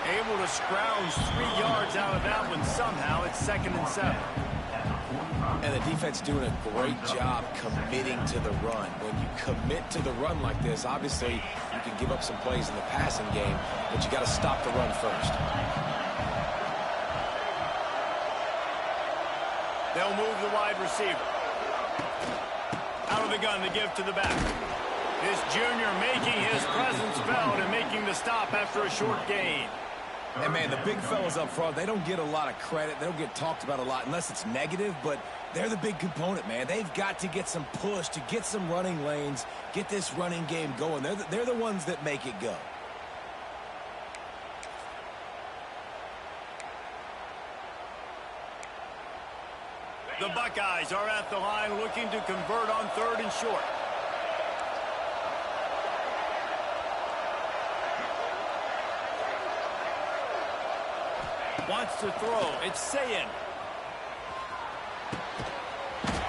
Able to scrounge 3 yards out of that one somehow. It's 2nd and 7. And the defense doing a great job committing to the run. When you commit to the run like this, obviously you can give up some plays in the passing game, but you got to stop the run first. They'll move the wide receiver. Out of the gun to give to the back. This junior making his presence felt and making the stop after a short gain. And, man, the big fellas up front, they don't get a lot of credit. They don't get talked about a lot unless it's negative, but they're the big component, man. They've got to get some push, to get some running lanes, get this running game going. They're the ones that make it go. The Buckeyes are at the line looking to convert on 3rd and short. Wants to throw. It's Sayin.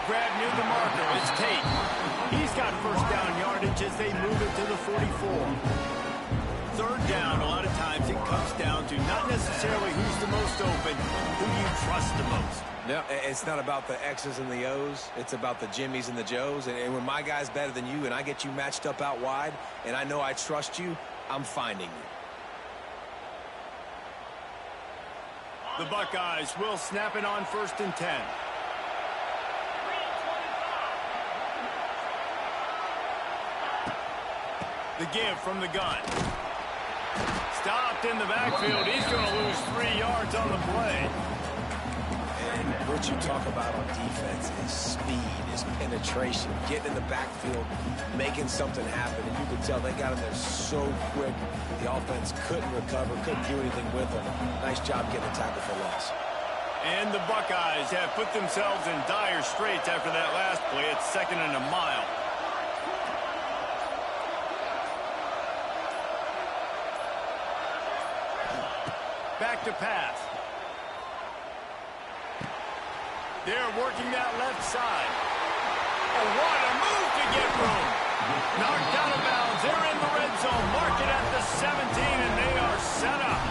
Grab near the marker. It's Tate. He's got 1st down yardage as they move it to the 44. 3rd down, a lot of times it comes down to not necessarily who's the most open, who you trust the most. Yeah, it's not about the X's and the O's. It's about the Jimmies and the Joes. And when my guy's better than you and I get you matched up out wide and I know I trust you, I'm finding you. The Buckeyes will snap it on 1st and 10. The give from the gun. Stopped in the backfield. He's going to lose 3 yards on the play. And we're what you talk about on defense is speed, is penetration, getting in the backfield, making something happen. And you could tell they got in there so quick. The offense couldn't recover, couldn't do anything with them. Nice job getting a tackle for loss. And the Buckeyes have put themselves in dire straits after that last play. It's 2nd and a mile. Back to pass. They're working that left side. Oh, what a move to get room. Knocked out of bounds. They're in the red zone. Mark it at the 17, and they are set up.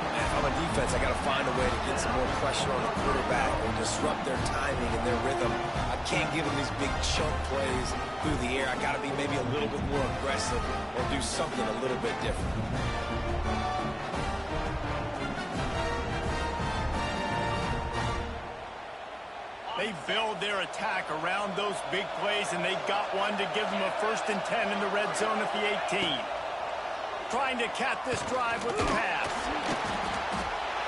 And if I'm a defense, I got to find a way to get some more pressure on the quarterback or disrupt their timing and their rhythm. I can't give them these big chunk plays through the air. I got to be maybe a little bit more aggressive or do something a little bit different. They build their attack around those big plays, and they got one to give them a 1st and 10 in the red zone at the 18. Trying to cap this drive with the pass.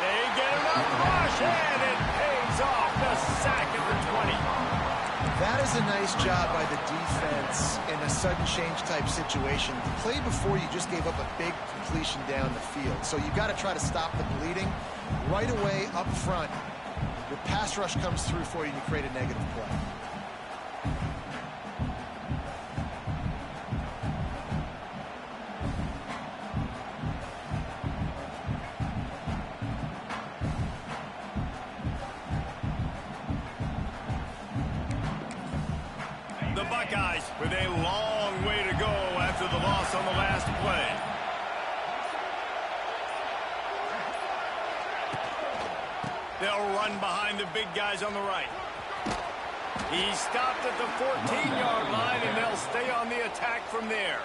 They get enough rush, and it pays off. The sack at the 20. That is a nice job by the defense in a sudden change type situation. The play before, you just gave up a big completion down the field. So you got to try to stop the bleeding right away up front. Your pass rush comes through for you, and you create a negative play. The Buckeyes with a long way to go after the loss on the last play. They'll run behind the big guys on the right. He stopped at the 14-yard line, and they'll stay on the attack from there.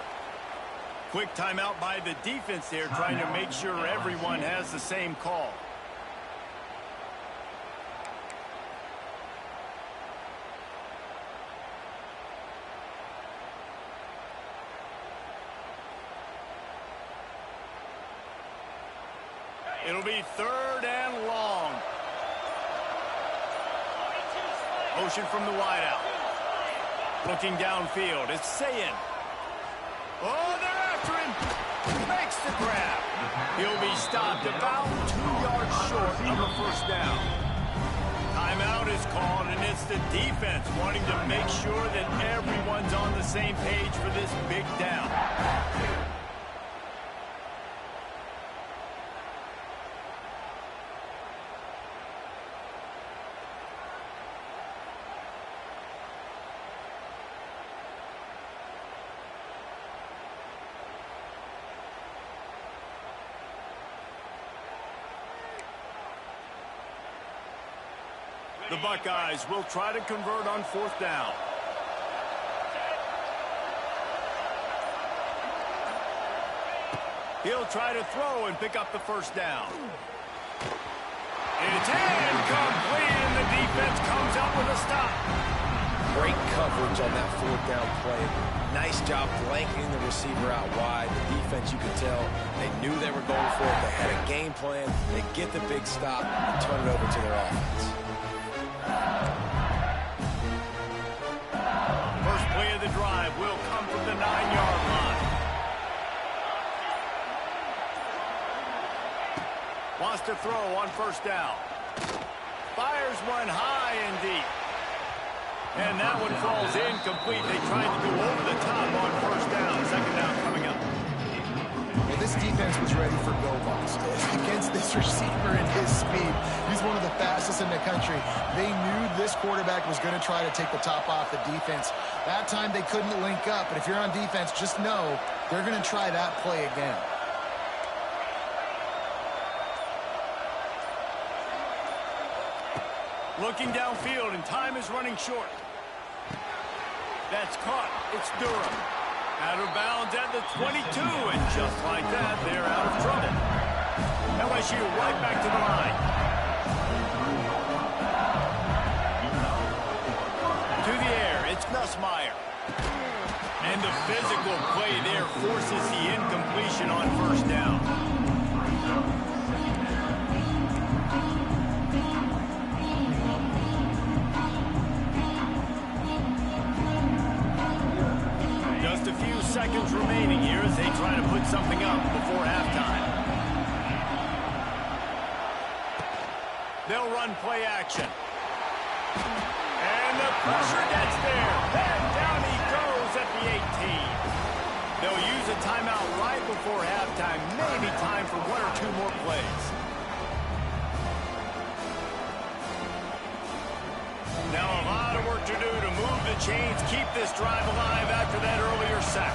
Quick timeout by the defense there, trying to make sure everyone has the same call. It'll be 3rd and long. Motion from the wideout. Looking downfield. It's Sayin. Oh, they're after him. Makes the grab. He'll be stopped about 2 yards short of a 1st down. Timeout is called, and it's the defense wanting to make sure that everyone's on the same page for this big down. The Buckeyes will try to convert on 4th down. He'll try to throw and pick up the 1st down. It's incomplete, and the defense comes up with a stop. Great coverage on that 4th down play. Nice job blanketing the receiver out wide. The defense, you could tell, they knew they were going for it. They had a game plan. They get the big stop and turn it over to their offense. First play of the drive will come from the 9-yard line. Wants to throw on 1st down. Fires one high and deep. And that one falls incomplete. They tried to go over the top on 1st down. 2nd down coming up. Well, this defense was ready for go-balls. Against this receiver and his speed, he's one of the fastest in the country. They knew this quarterback was going to try to take the top off the defense. That time they couldn't link up, but if you're on defense, just know they're going to try that play again. Looking downfield, and time is running short. That's caught. It's Durham. Out of bounds at the 22, and just like that, they're out of trouble. LSU right back to the line. To the air, it's Nussmeier. And the physical play there forces the incompletion on 1st down. remaining here as they try to put something up before halftime. They'll run play action. And the pressure gets there. And down he goes at the 18. They'll use a timeout right before halftime. Maybe time for one or two more plays. Now a lot of work to do to move the chains, keep this drive alive after that earlier sack.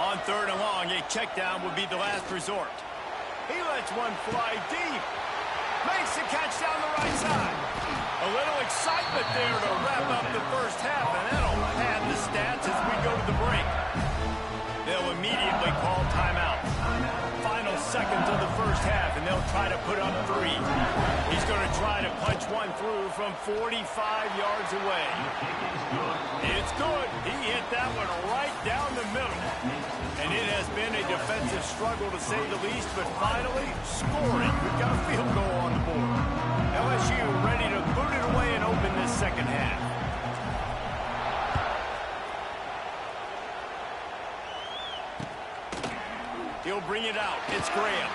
On 3rd and long, a check down would be the last resort. He lets one fly deep. Makes the catch down the right side. A little excitement there to wrap up the first half, and that'll pad the stats as we go to the break. They'll immediately call timeout. Final seconds of the first half, and they'll try to put up 3. He's going to try to punch one through from 45 yards away. It's good. He hit that one right down the middle. And it has been a defensive struggle to say the least, but finally, scoring. We've got a field goal on the board. LSU ready to boot it away and open this second half. He'll bring it out. It's Graham.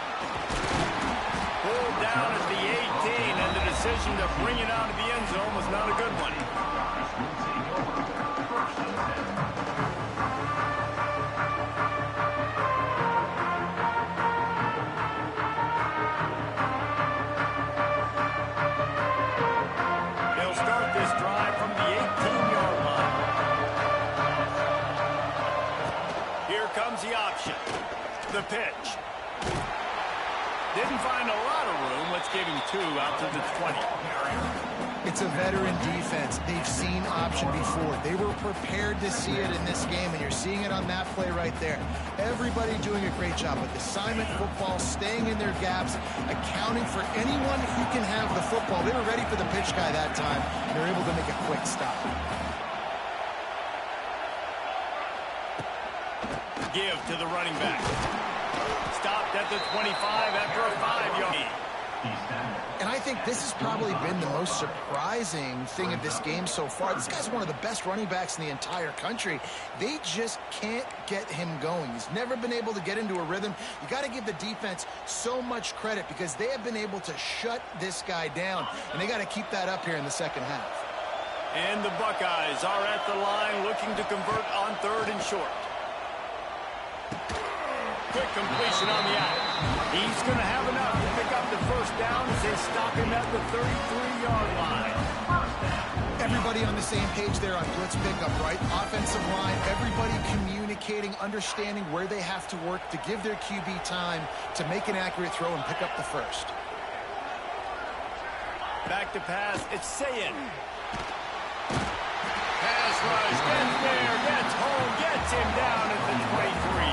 Pulled down at the 18, and the decision to bring it out of the end zone was not a good one. They'll start this drive from the 18-yard line. Here comes the option. The pitch. Didn't find a lot of room. Let's give him 2 out to the 20. It's a veteran defense. They've seen option before. They were prepared to see it in this game, and you're seeing it on that play right there. Everybody doing a great job with assignment football, staying in their gaps, accounting for anyone who can have the football. They were ready for the pitch guy that time, and they're able to make a quick stop. Give to the running back. Stopped at the 25 after a 5-yard gain. And I think this has probably been the most surprising thing of this game so far. This guy's one of the best running backs in the entire country. They just can't get him going. He's never been able to get into a rhythm. You got to give the defense so much credit because they have been able to shut this guy down, and they got to keep that up here in the second half. And the Buckeyes are at the line looking to convert on 3rd and short. Quick completion on the out. He's going to have enough to pick up the first down as they stop him at the 33-yard line. Everybody on the same page there on blitz pickup, right? Offensive line, everybody communicating, understanding where they have to work to give their QB time to make an accurate throw and pick up the first. Back to pass. It's Sayin. Pass rush. Gets there. Gets home. Gets him down at the 23.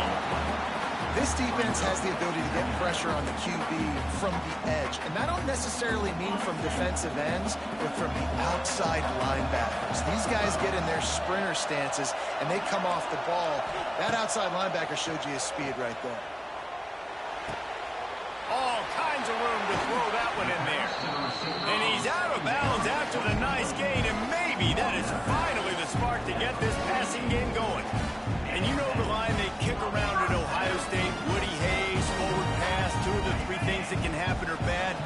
This defense has the ability to get pressure on the QB from the edge. And I don't necessarily mean from defensive ends, but from the outside linebackers. These guys get in their sprinter stances, and they come off the ball. That outside linebacker showed you his speed right there. All kinds of room to throw that one in there. And he's out of bounds after the nice gain, and maybe that is finally the spark to get this passing game going. And you know the line they kick around at Ohio State, Woody Hayes, forward pass, 2 of the 3 things that can happen are bad.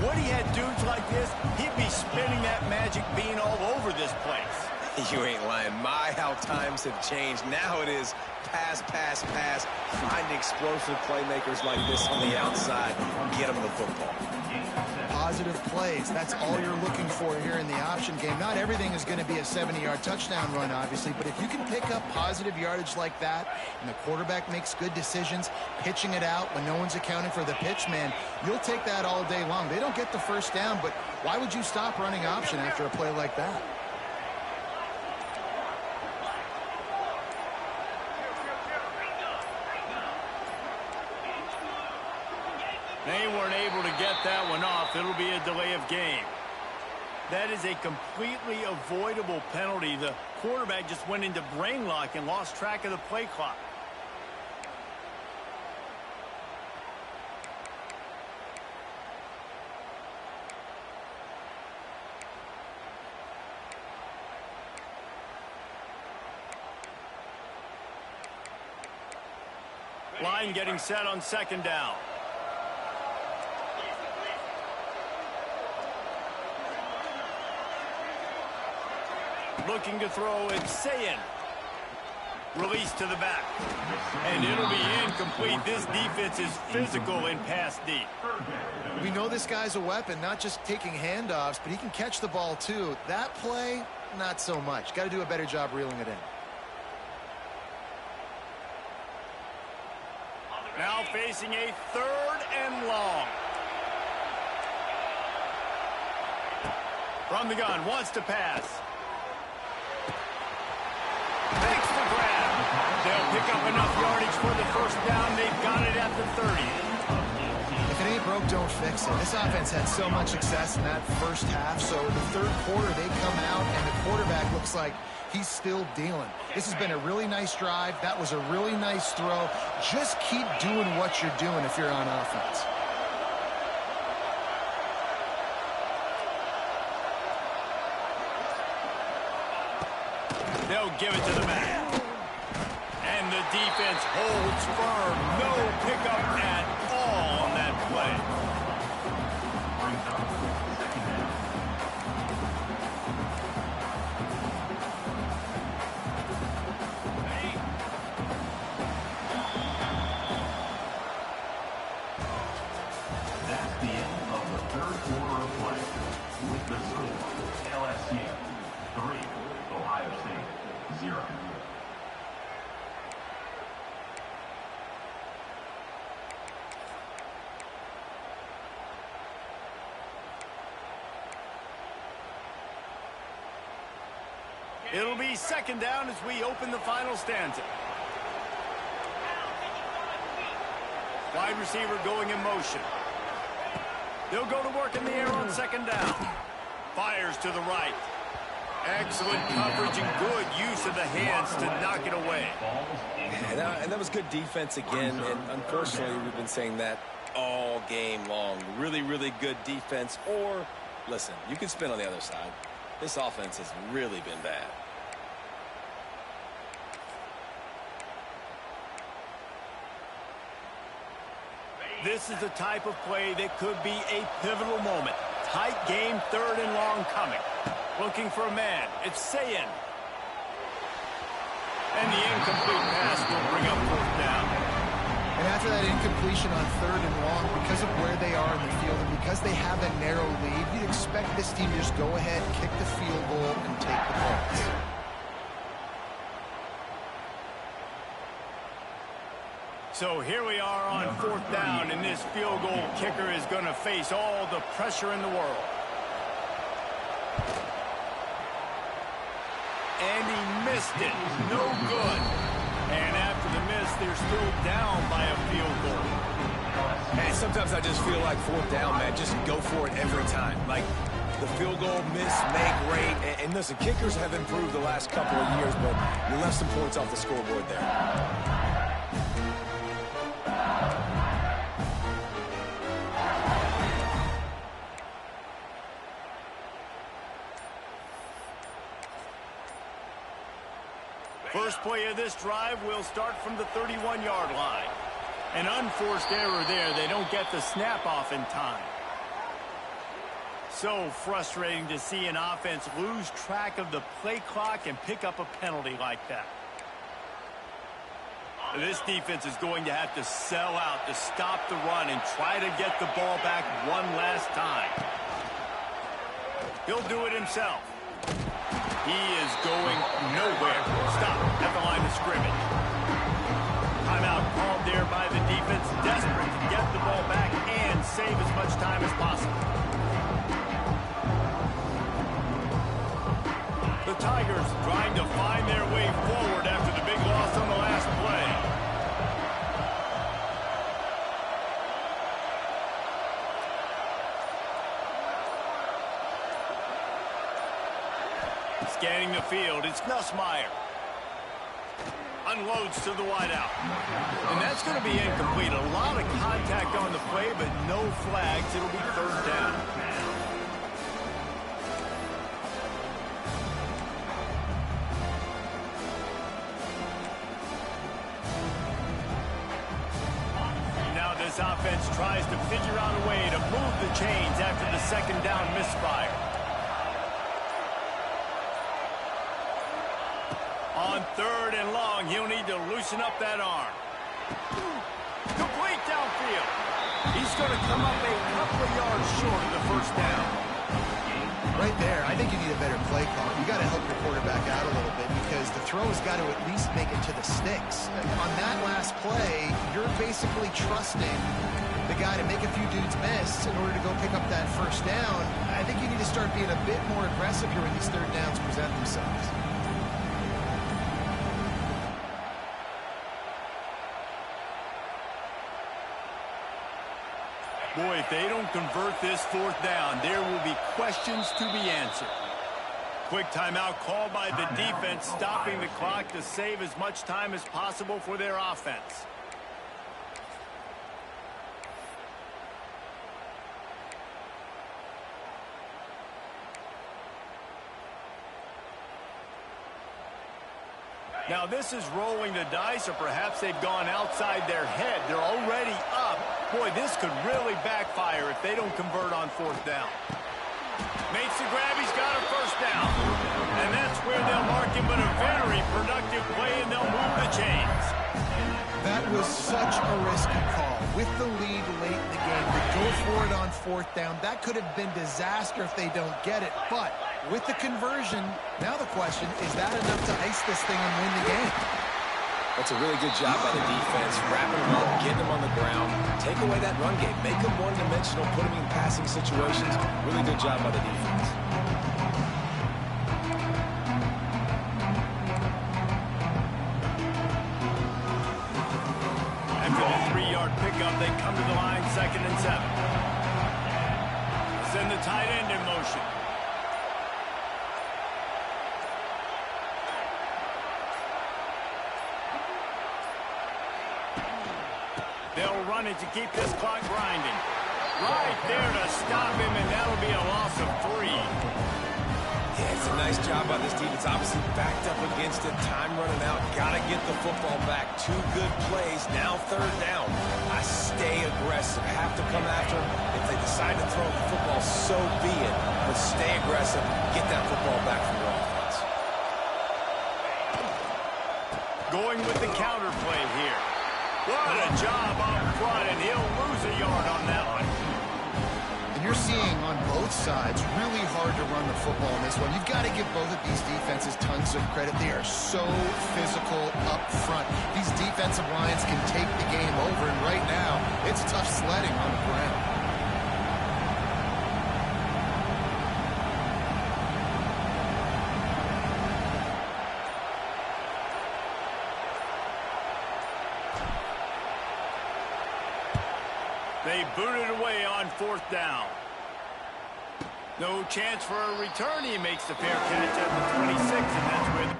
Woody had dudes like this, he'd be spinning that magic bean all over this place. You ain't lying. My, how times have changed. Now it is pass, pass, pass. Find explosive playmakers like this on the outside. Get them the football. Positive plays. That's all you're looking for here in the option game. Not everything is going to be a 70-yard touchdown run, obviously, but if you can pick up positive yardage like that and the quarterback makes good decisions, pitching it out when no one's accounting for the pitch, man, you'll take that all day long. They don't get the first down, but why would you stop running option after a play like that? They weren't able to get that one off. It'll be a delay of game. That is a completely avoidable penalty. The quarterback just went into brain lock and lost track of the play clock. Line getting set on second down. Looking to throw, it's Sayin. Release to the back. And it'll be incomplete. This defense is physical in pass deep. We know this guy's a weapon, not just taking handoffs, but he can catch the ball too. That play, not so much. Got to do a better job reeling it in. Now facing a 3rd and long. From the gun, wants to pass. Makes the grab. They'll pick up enough yardage for the first down. They've got it at the 30. If it ain't broke, don't fix it. This offense had so much success in that first half, so the third quarter they come out and the quarterback looks like he's still dealing. This has been a really nice drive. That was a really nice throw. Just keep doing what you're doing if you're on offense. They'll give it to the back. And the defense holds firm. No pickup at all on that play. Brings up second down. That's the end of the third quarter of play. With the score, LSU 3, Ohio State 0. It'll be second down as we open the final stanza. Wide receiver going in motion. They'll go to work in the air on second down. Fires to the right. Excellent coverage and good use of the hands to knock it away. And that was good defense again, and unfortunately we've been saying that all game long. Really, really good defense, or, listen, you can spin on the other side. This offense has really been bad. This is the type of play that could be a pivotal moment. Tight game, 3rd and long coming. Looking for a man. It's Sayin. And the incomplete pass will bring up 4th down. And after that incompletion on 3rd and long, because of where they are in the field and because they have a narrow lead, you'd expect this team to just go ahead, kick the field goal, and take the points. So here we are on 4th down, and this field goal kicker is going to face all the pressure in the world. And he missed it. No good. And after the miss, they're still down by a field goal. And sometimes I just feel like 4th down, man, just go for it every time. Like, the field goal, miss, make, rate. And listen, kickers have improved the last couple of years, but you left some points off the scoreboard there. First play of this drive will start from the 31-yard line. An unforced error there. They don't get the snap off in time. So frustrating to see an offense lose track of the play clock and pick up a penalty like that. This defense is going to have to sell out to stop the run and try to get the ball back one last time. He'll do it himself. He is going nowhere. Stop at the line of scrimmage. Timeout called there by the defense, desperate to get the ball back and save as much time as possible. The Tigers trying to find their way forward after the big loss on the last play. Scanning the field, it's Nussmeier. Unloads to the wideout. And that's going to be incomplete. A lot of contact on the play, but no flags. It'll be 3rd down. offense tries to figure out a way to move the chains after the second down misfire. On 3rd and long, he'll need to loosen up that arm. Complete downfield. He's going to come up a couple of yards short of the first down. Right there, I think you need a better play call. You got to help your quarterback out a little bit because the throw has got to at least make it to the sticks. On that last play, you're basically trusting the guy to make a few dudes miss in order to go pick up that first down. I think you need to start being a bit more aggressive here when these 3rd downs present themselves. Boy, if they don't convert this 4th down, there will be questions to be answered. Quick timeout called by the defense, stopping the clock to save as much time as possible for their offense. Now this is rolling the dice, or perhaps they've gone outside their head. They're already up. Boy, this could really backfire if they don't convert on 4th down. Makes the grab, he's got a first down. And that's where they'll mark him, but a very productive play, and they'll move the chains. That was such a risky call. With the lead late in the game, to go for it on 4th down, that could have been disaster if they don't get it. But with the conversion, now the question, is that enough to ice this thing and win the game? That's a really good job by the defense, wrapping them up, getting them on the ground, take away that run game, make them one-dimensional, put them in passing situations. Really good job by the defense. After the 3-yard pickup, they come to the line, 2nd and 7. Send the tight end in motion. They'll run it to keep this clock grinding. Right there to stop him, and that'll be a loss of 3. Yeah, it's a nice job by this defense. Obviously backed up against it, time running out. Got to get the football back. 2 good plays. Now 3rd down. I stay aggressive. Have to come after him. If they decide to throw the football, so be it. But stay aggressive. Get that football back from your offense. Going with the counter play here. What a job up front, and he'll lose a yard on that one. And you're seeing on both sides, really hard to run the football in this one. You've got to give both of these defenses tons of credit. They are so physical up front. These defensive lines can take the game over, and right now, it's tough sledding on the ground. They boot it away on 4th down. No chance for a return. He makes the fair catch at the 26, and that's where...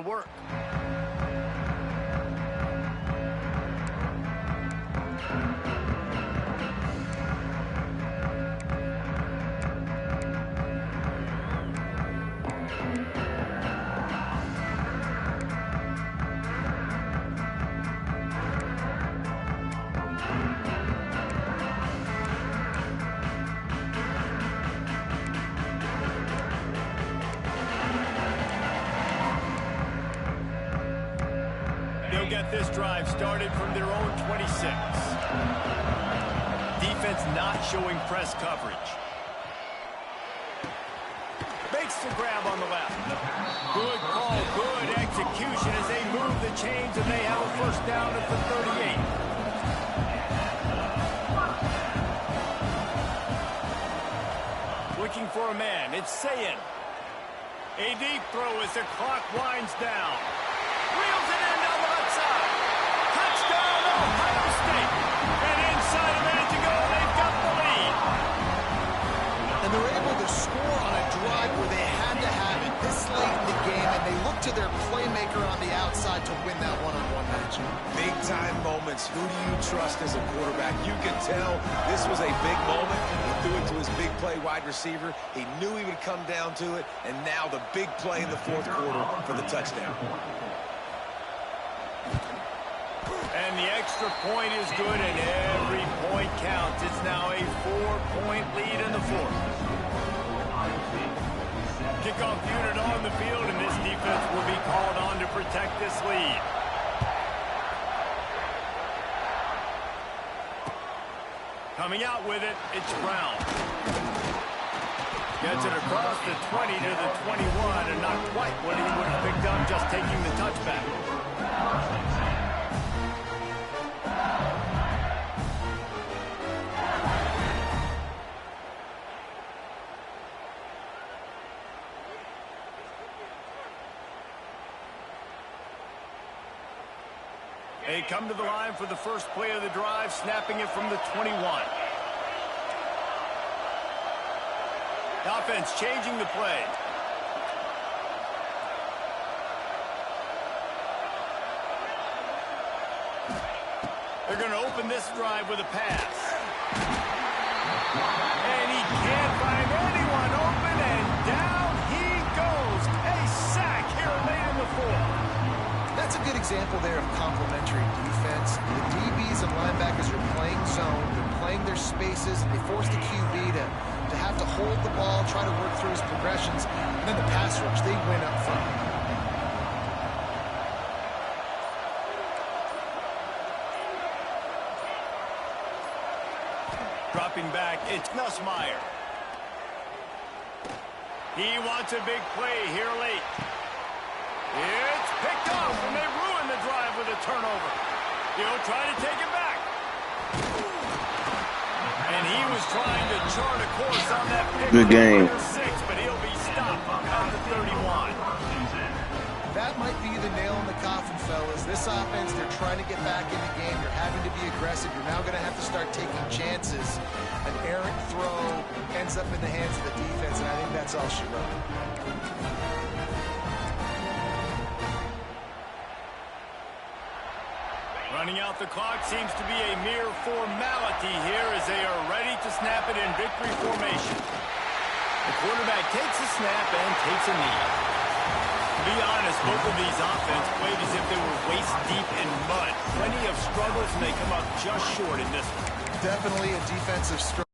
to work. get this drive started from their own 26. Defense not showing press coverage. Makes the grab on the left. Good call, good execution as they move the chains, and they have a first down at the 38. Looking for a man. It's Sayin. A deep throw as the clock winds down. Reels it in down the left side. Touchdown, Ohio State. And inside a minute to go, they've got the lead. And they're able to score on a drive where they had to have it this late in the game, and they look to their playmaker on the outside to win that one-on-one matchup. Big-time moments. Who do you trust as a quarterback? You can tell this was a big moment. He threw it to his big play wide receiver. He knew he would come down to it, and now the big play in the fourth quarter for the touchdown. And the extra point is good, and every point counts. It's now a 4-point lead in the fourth. Kickoff unit on the field, and this defense will be called on to protect this lead. Coming out with it, it's Brown. Gets it across the 20 to the 21, and not quite what he would have picked up just taking the touchback. They come to the line for the first play of the drive, snapping it from the 21. The offense changing the play. They're going to open this drive with a pass. And he can't find anyone open, and down he goes. A sack here late in the fourth. That's a good example there of complementary defense. The DBs and linebackers are playing zone. They're playing their spaces, and they force the QB to have to hold the ball, try to work through his progressions, and then the pass rush, they win up front. Dropping back, it's Smileo. He wants a big play here late. It's picked off, and they ruin the drive with a turnover. He'll try to take it back. And he was trying to chart a course on that pick. Good game. 6, but he'll be stopped at the 31. That might be the nail in the coffin, fellas. This offense, they're trying to get back in the game. You're having to be aggressive. You're now going to have to start taking chances. An errant throw ends up in the hands of the defense, and I think that's all she wrote. Running out the clock seems to be a mere formality here as they are ready to snap it in victory formation. The quarterback takes a snap and takes a knee. To be honest, both of these offenses played as if they were waist deep in mud. Plenty of struggles, and they come up just short in this one. Definitely a defensive struggle.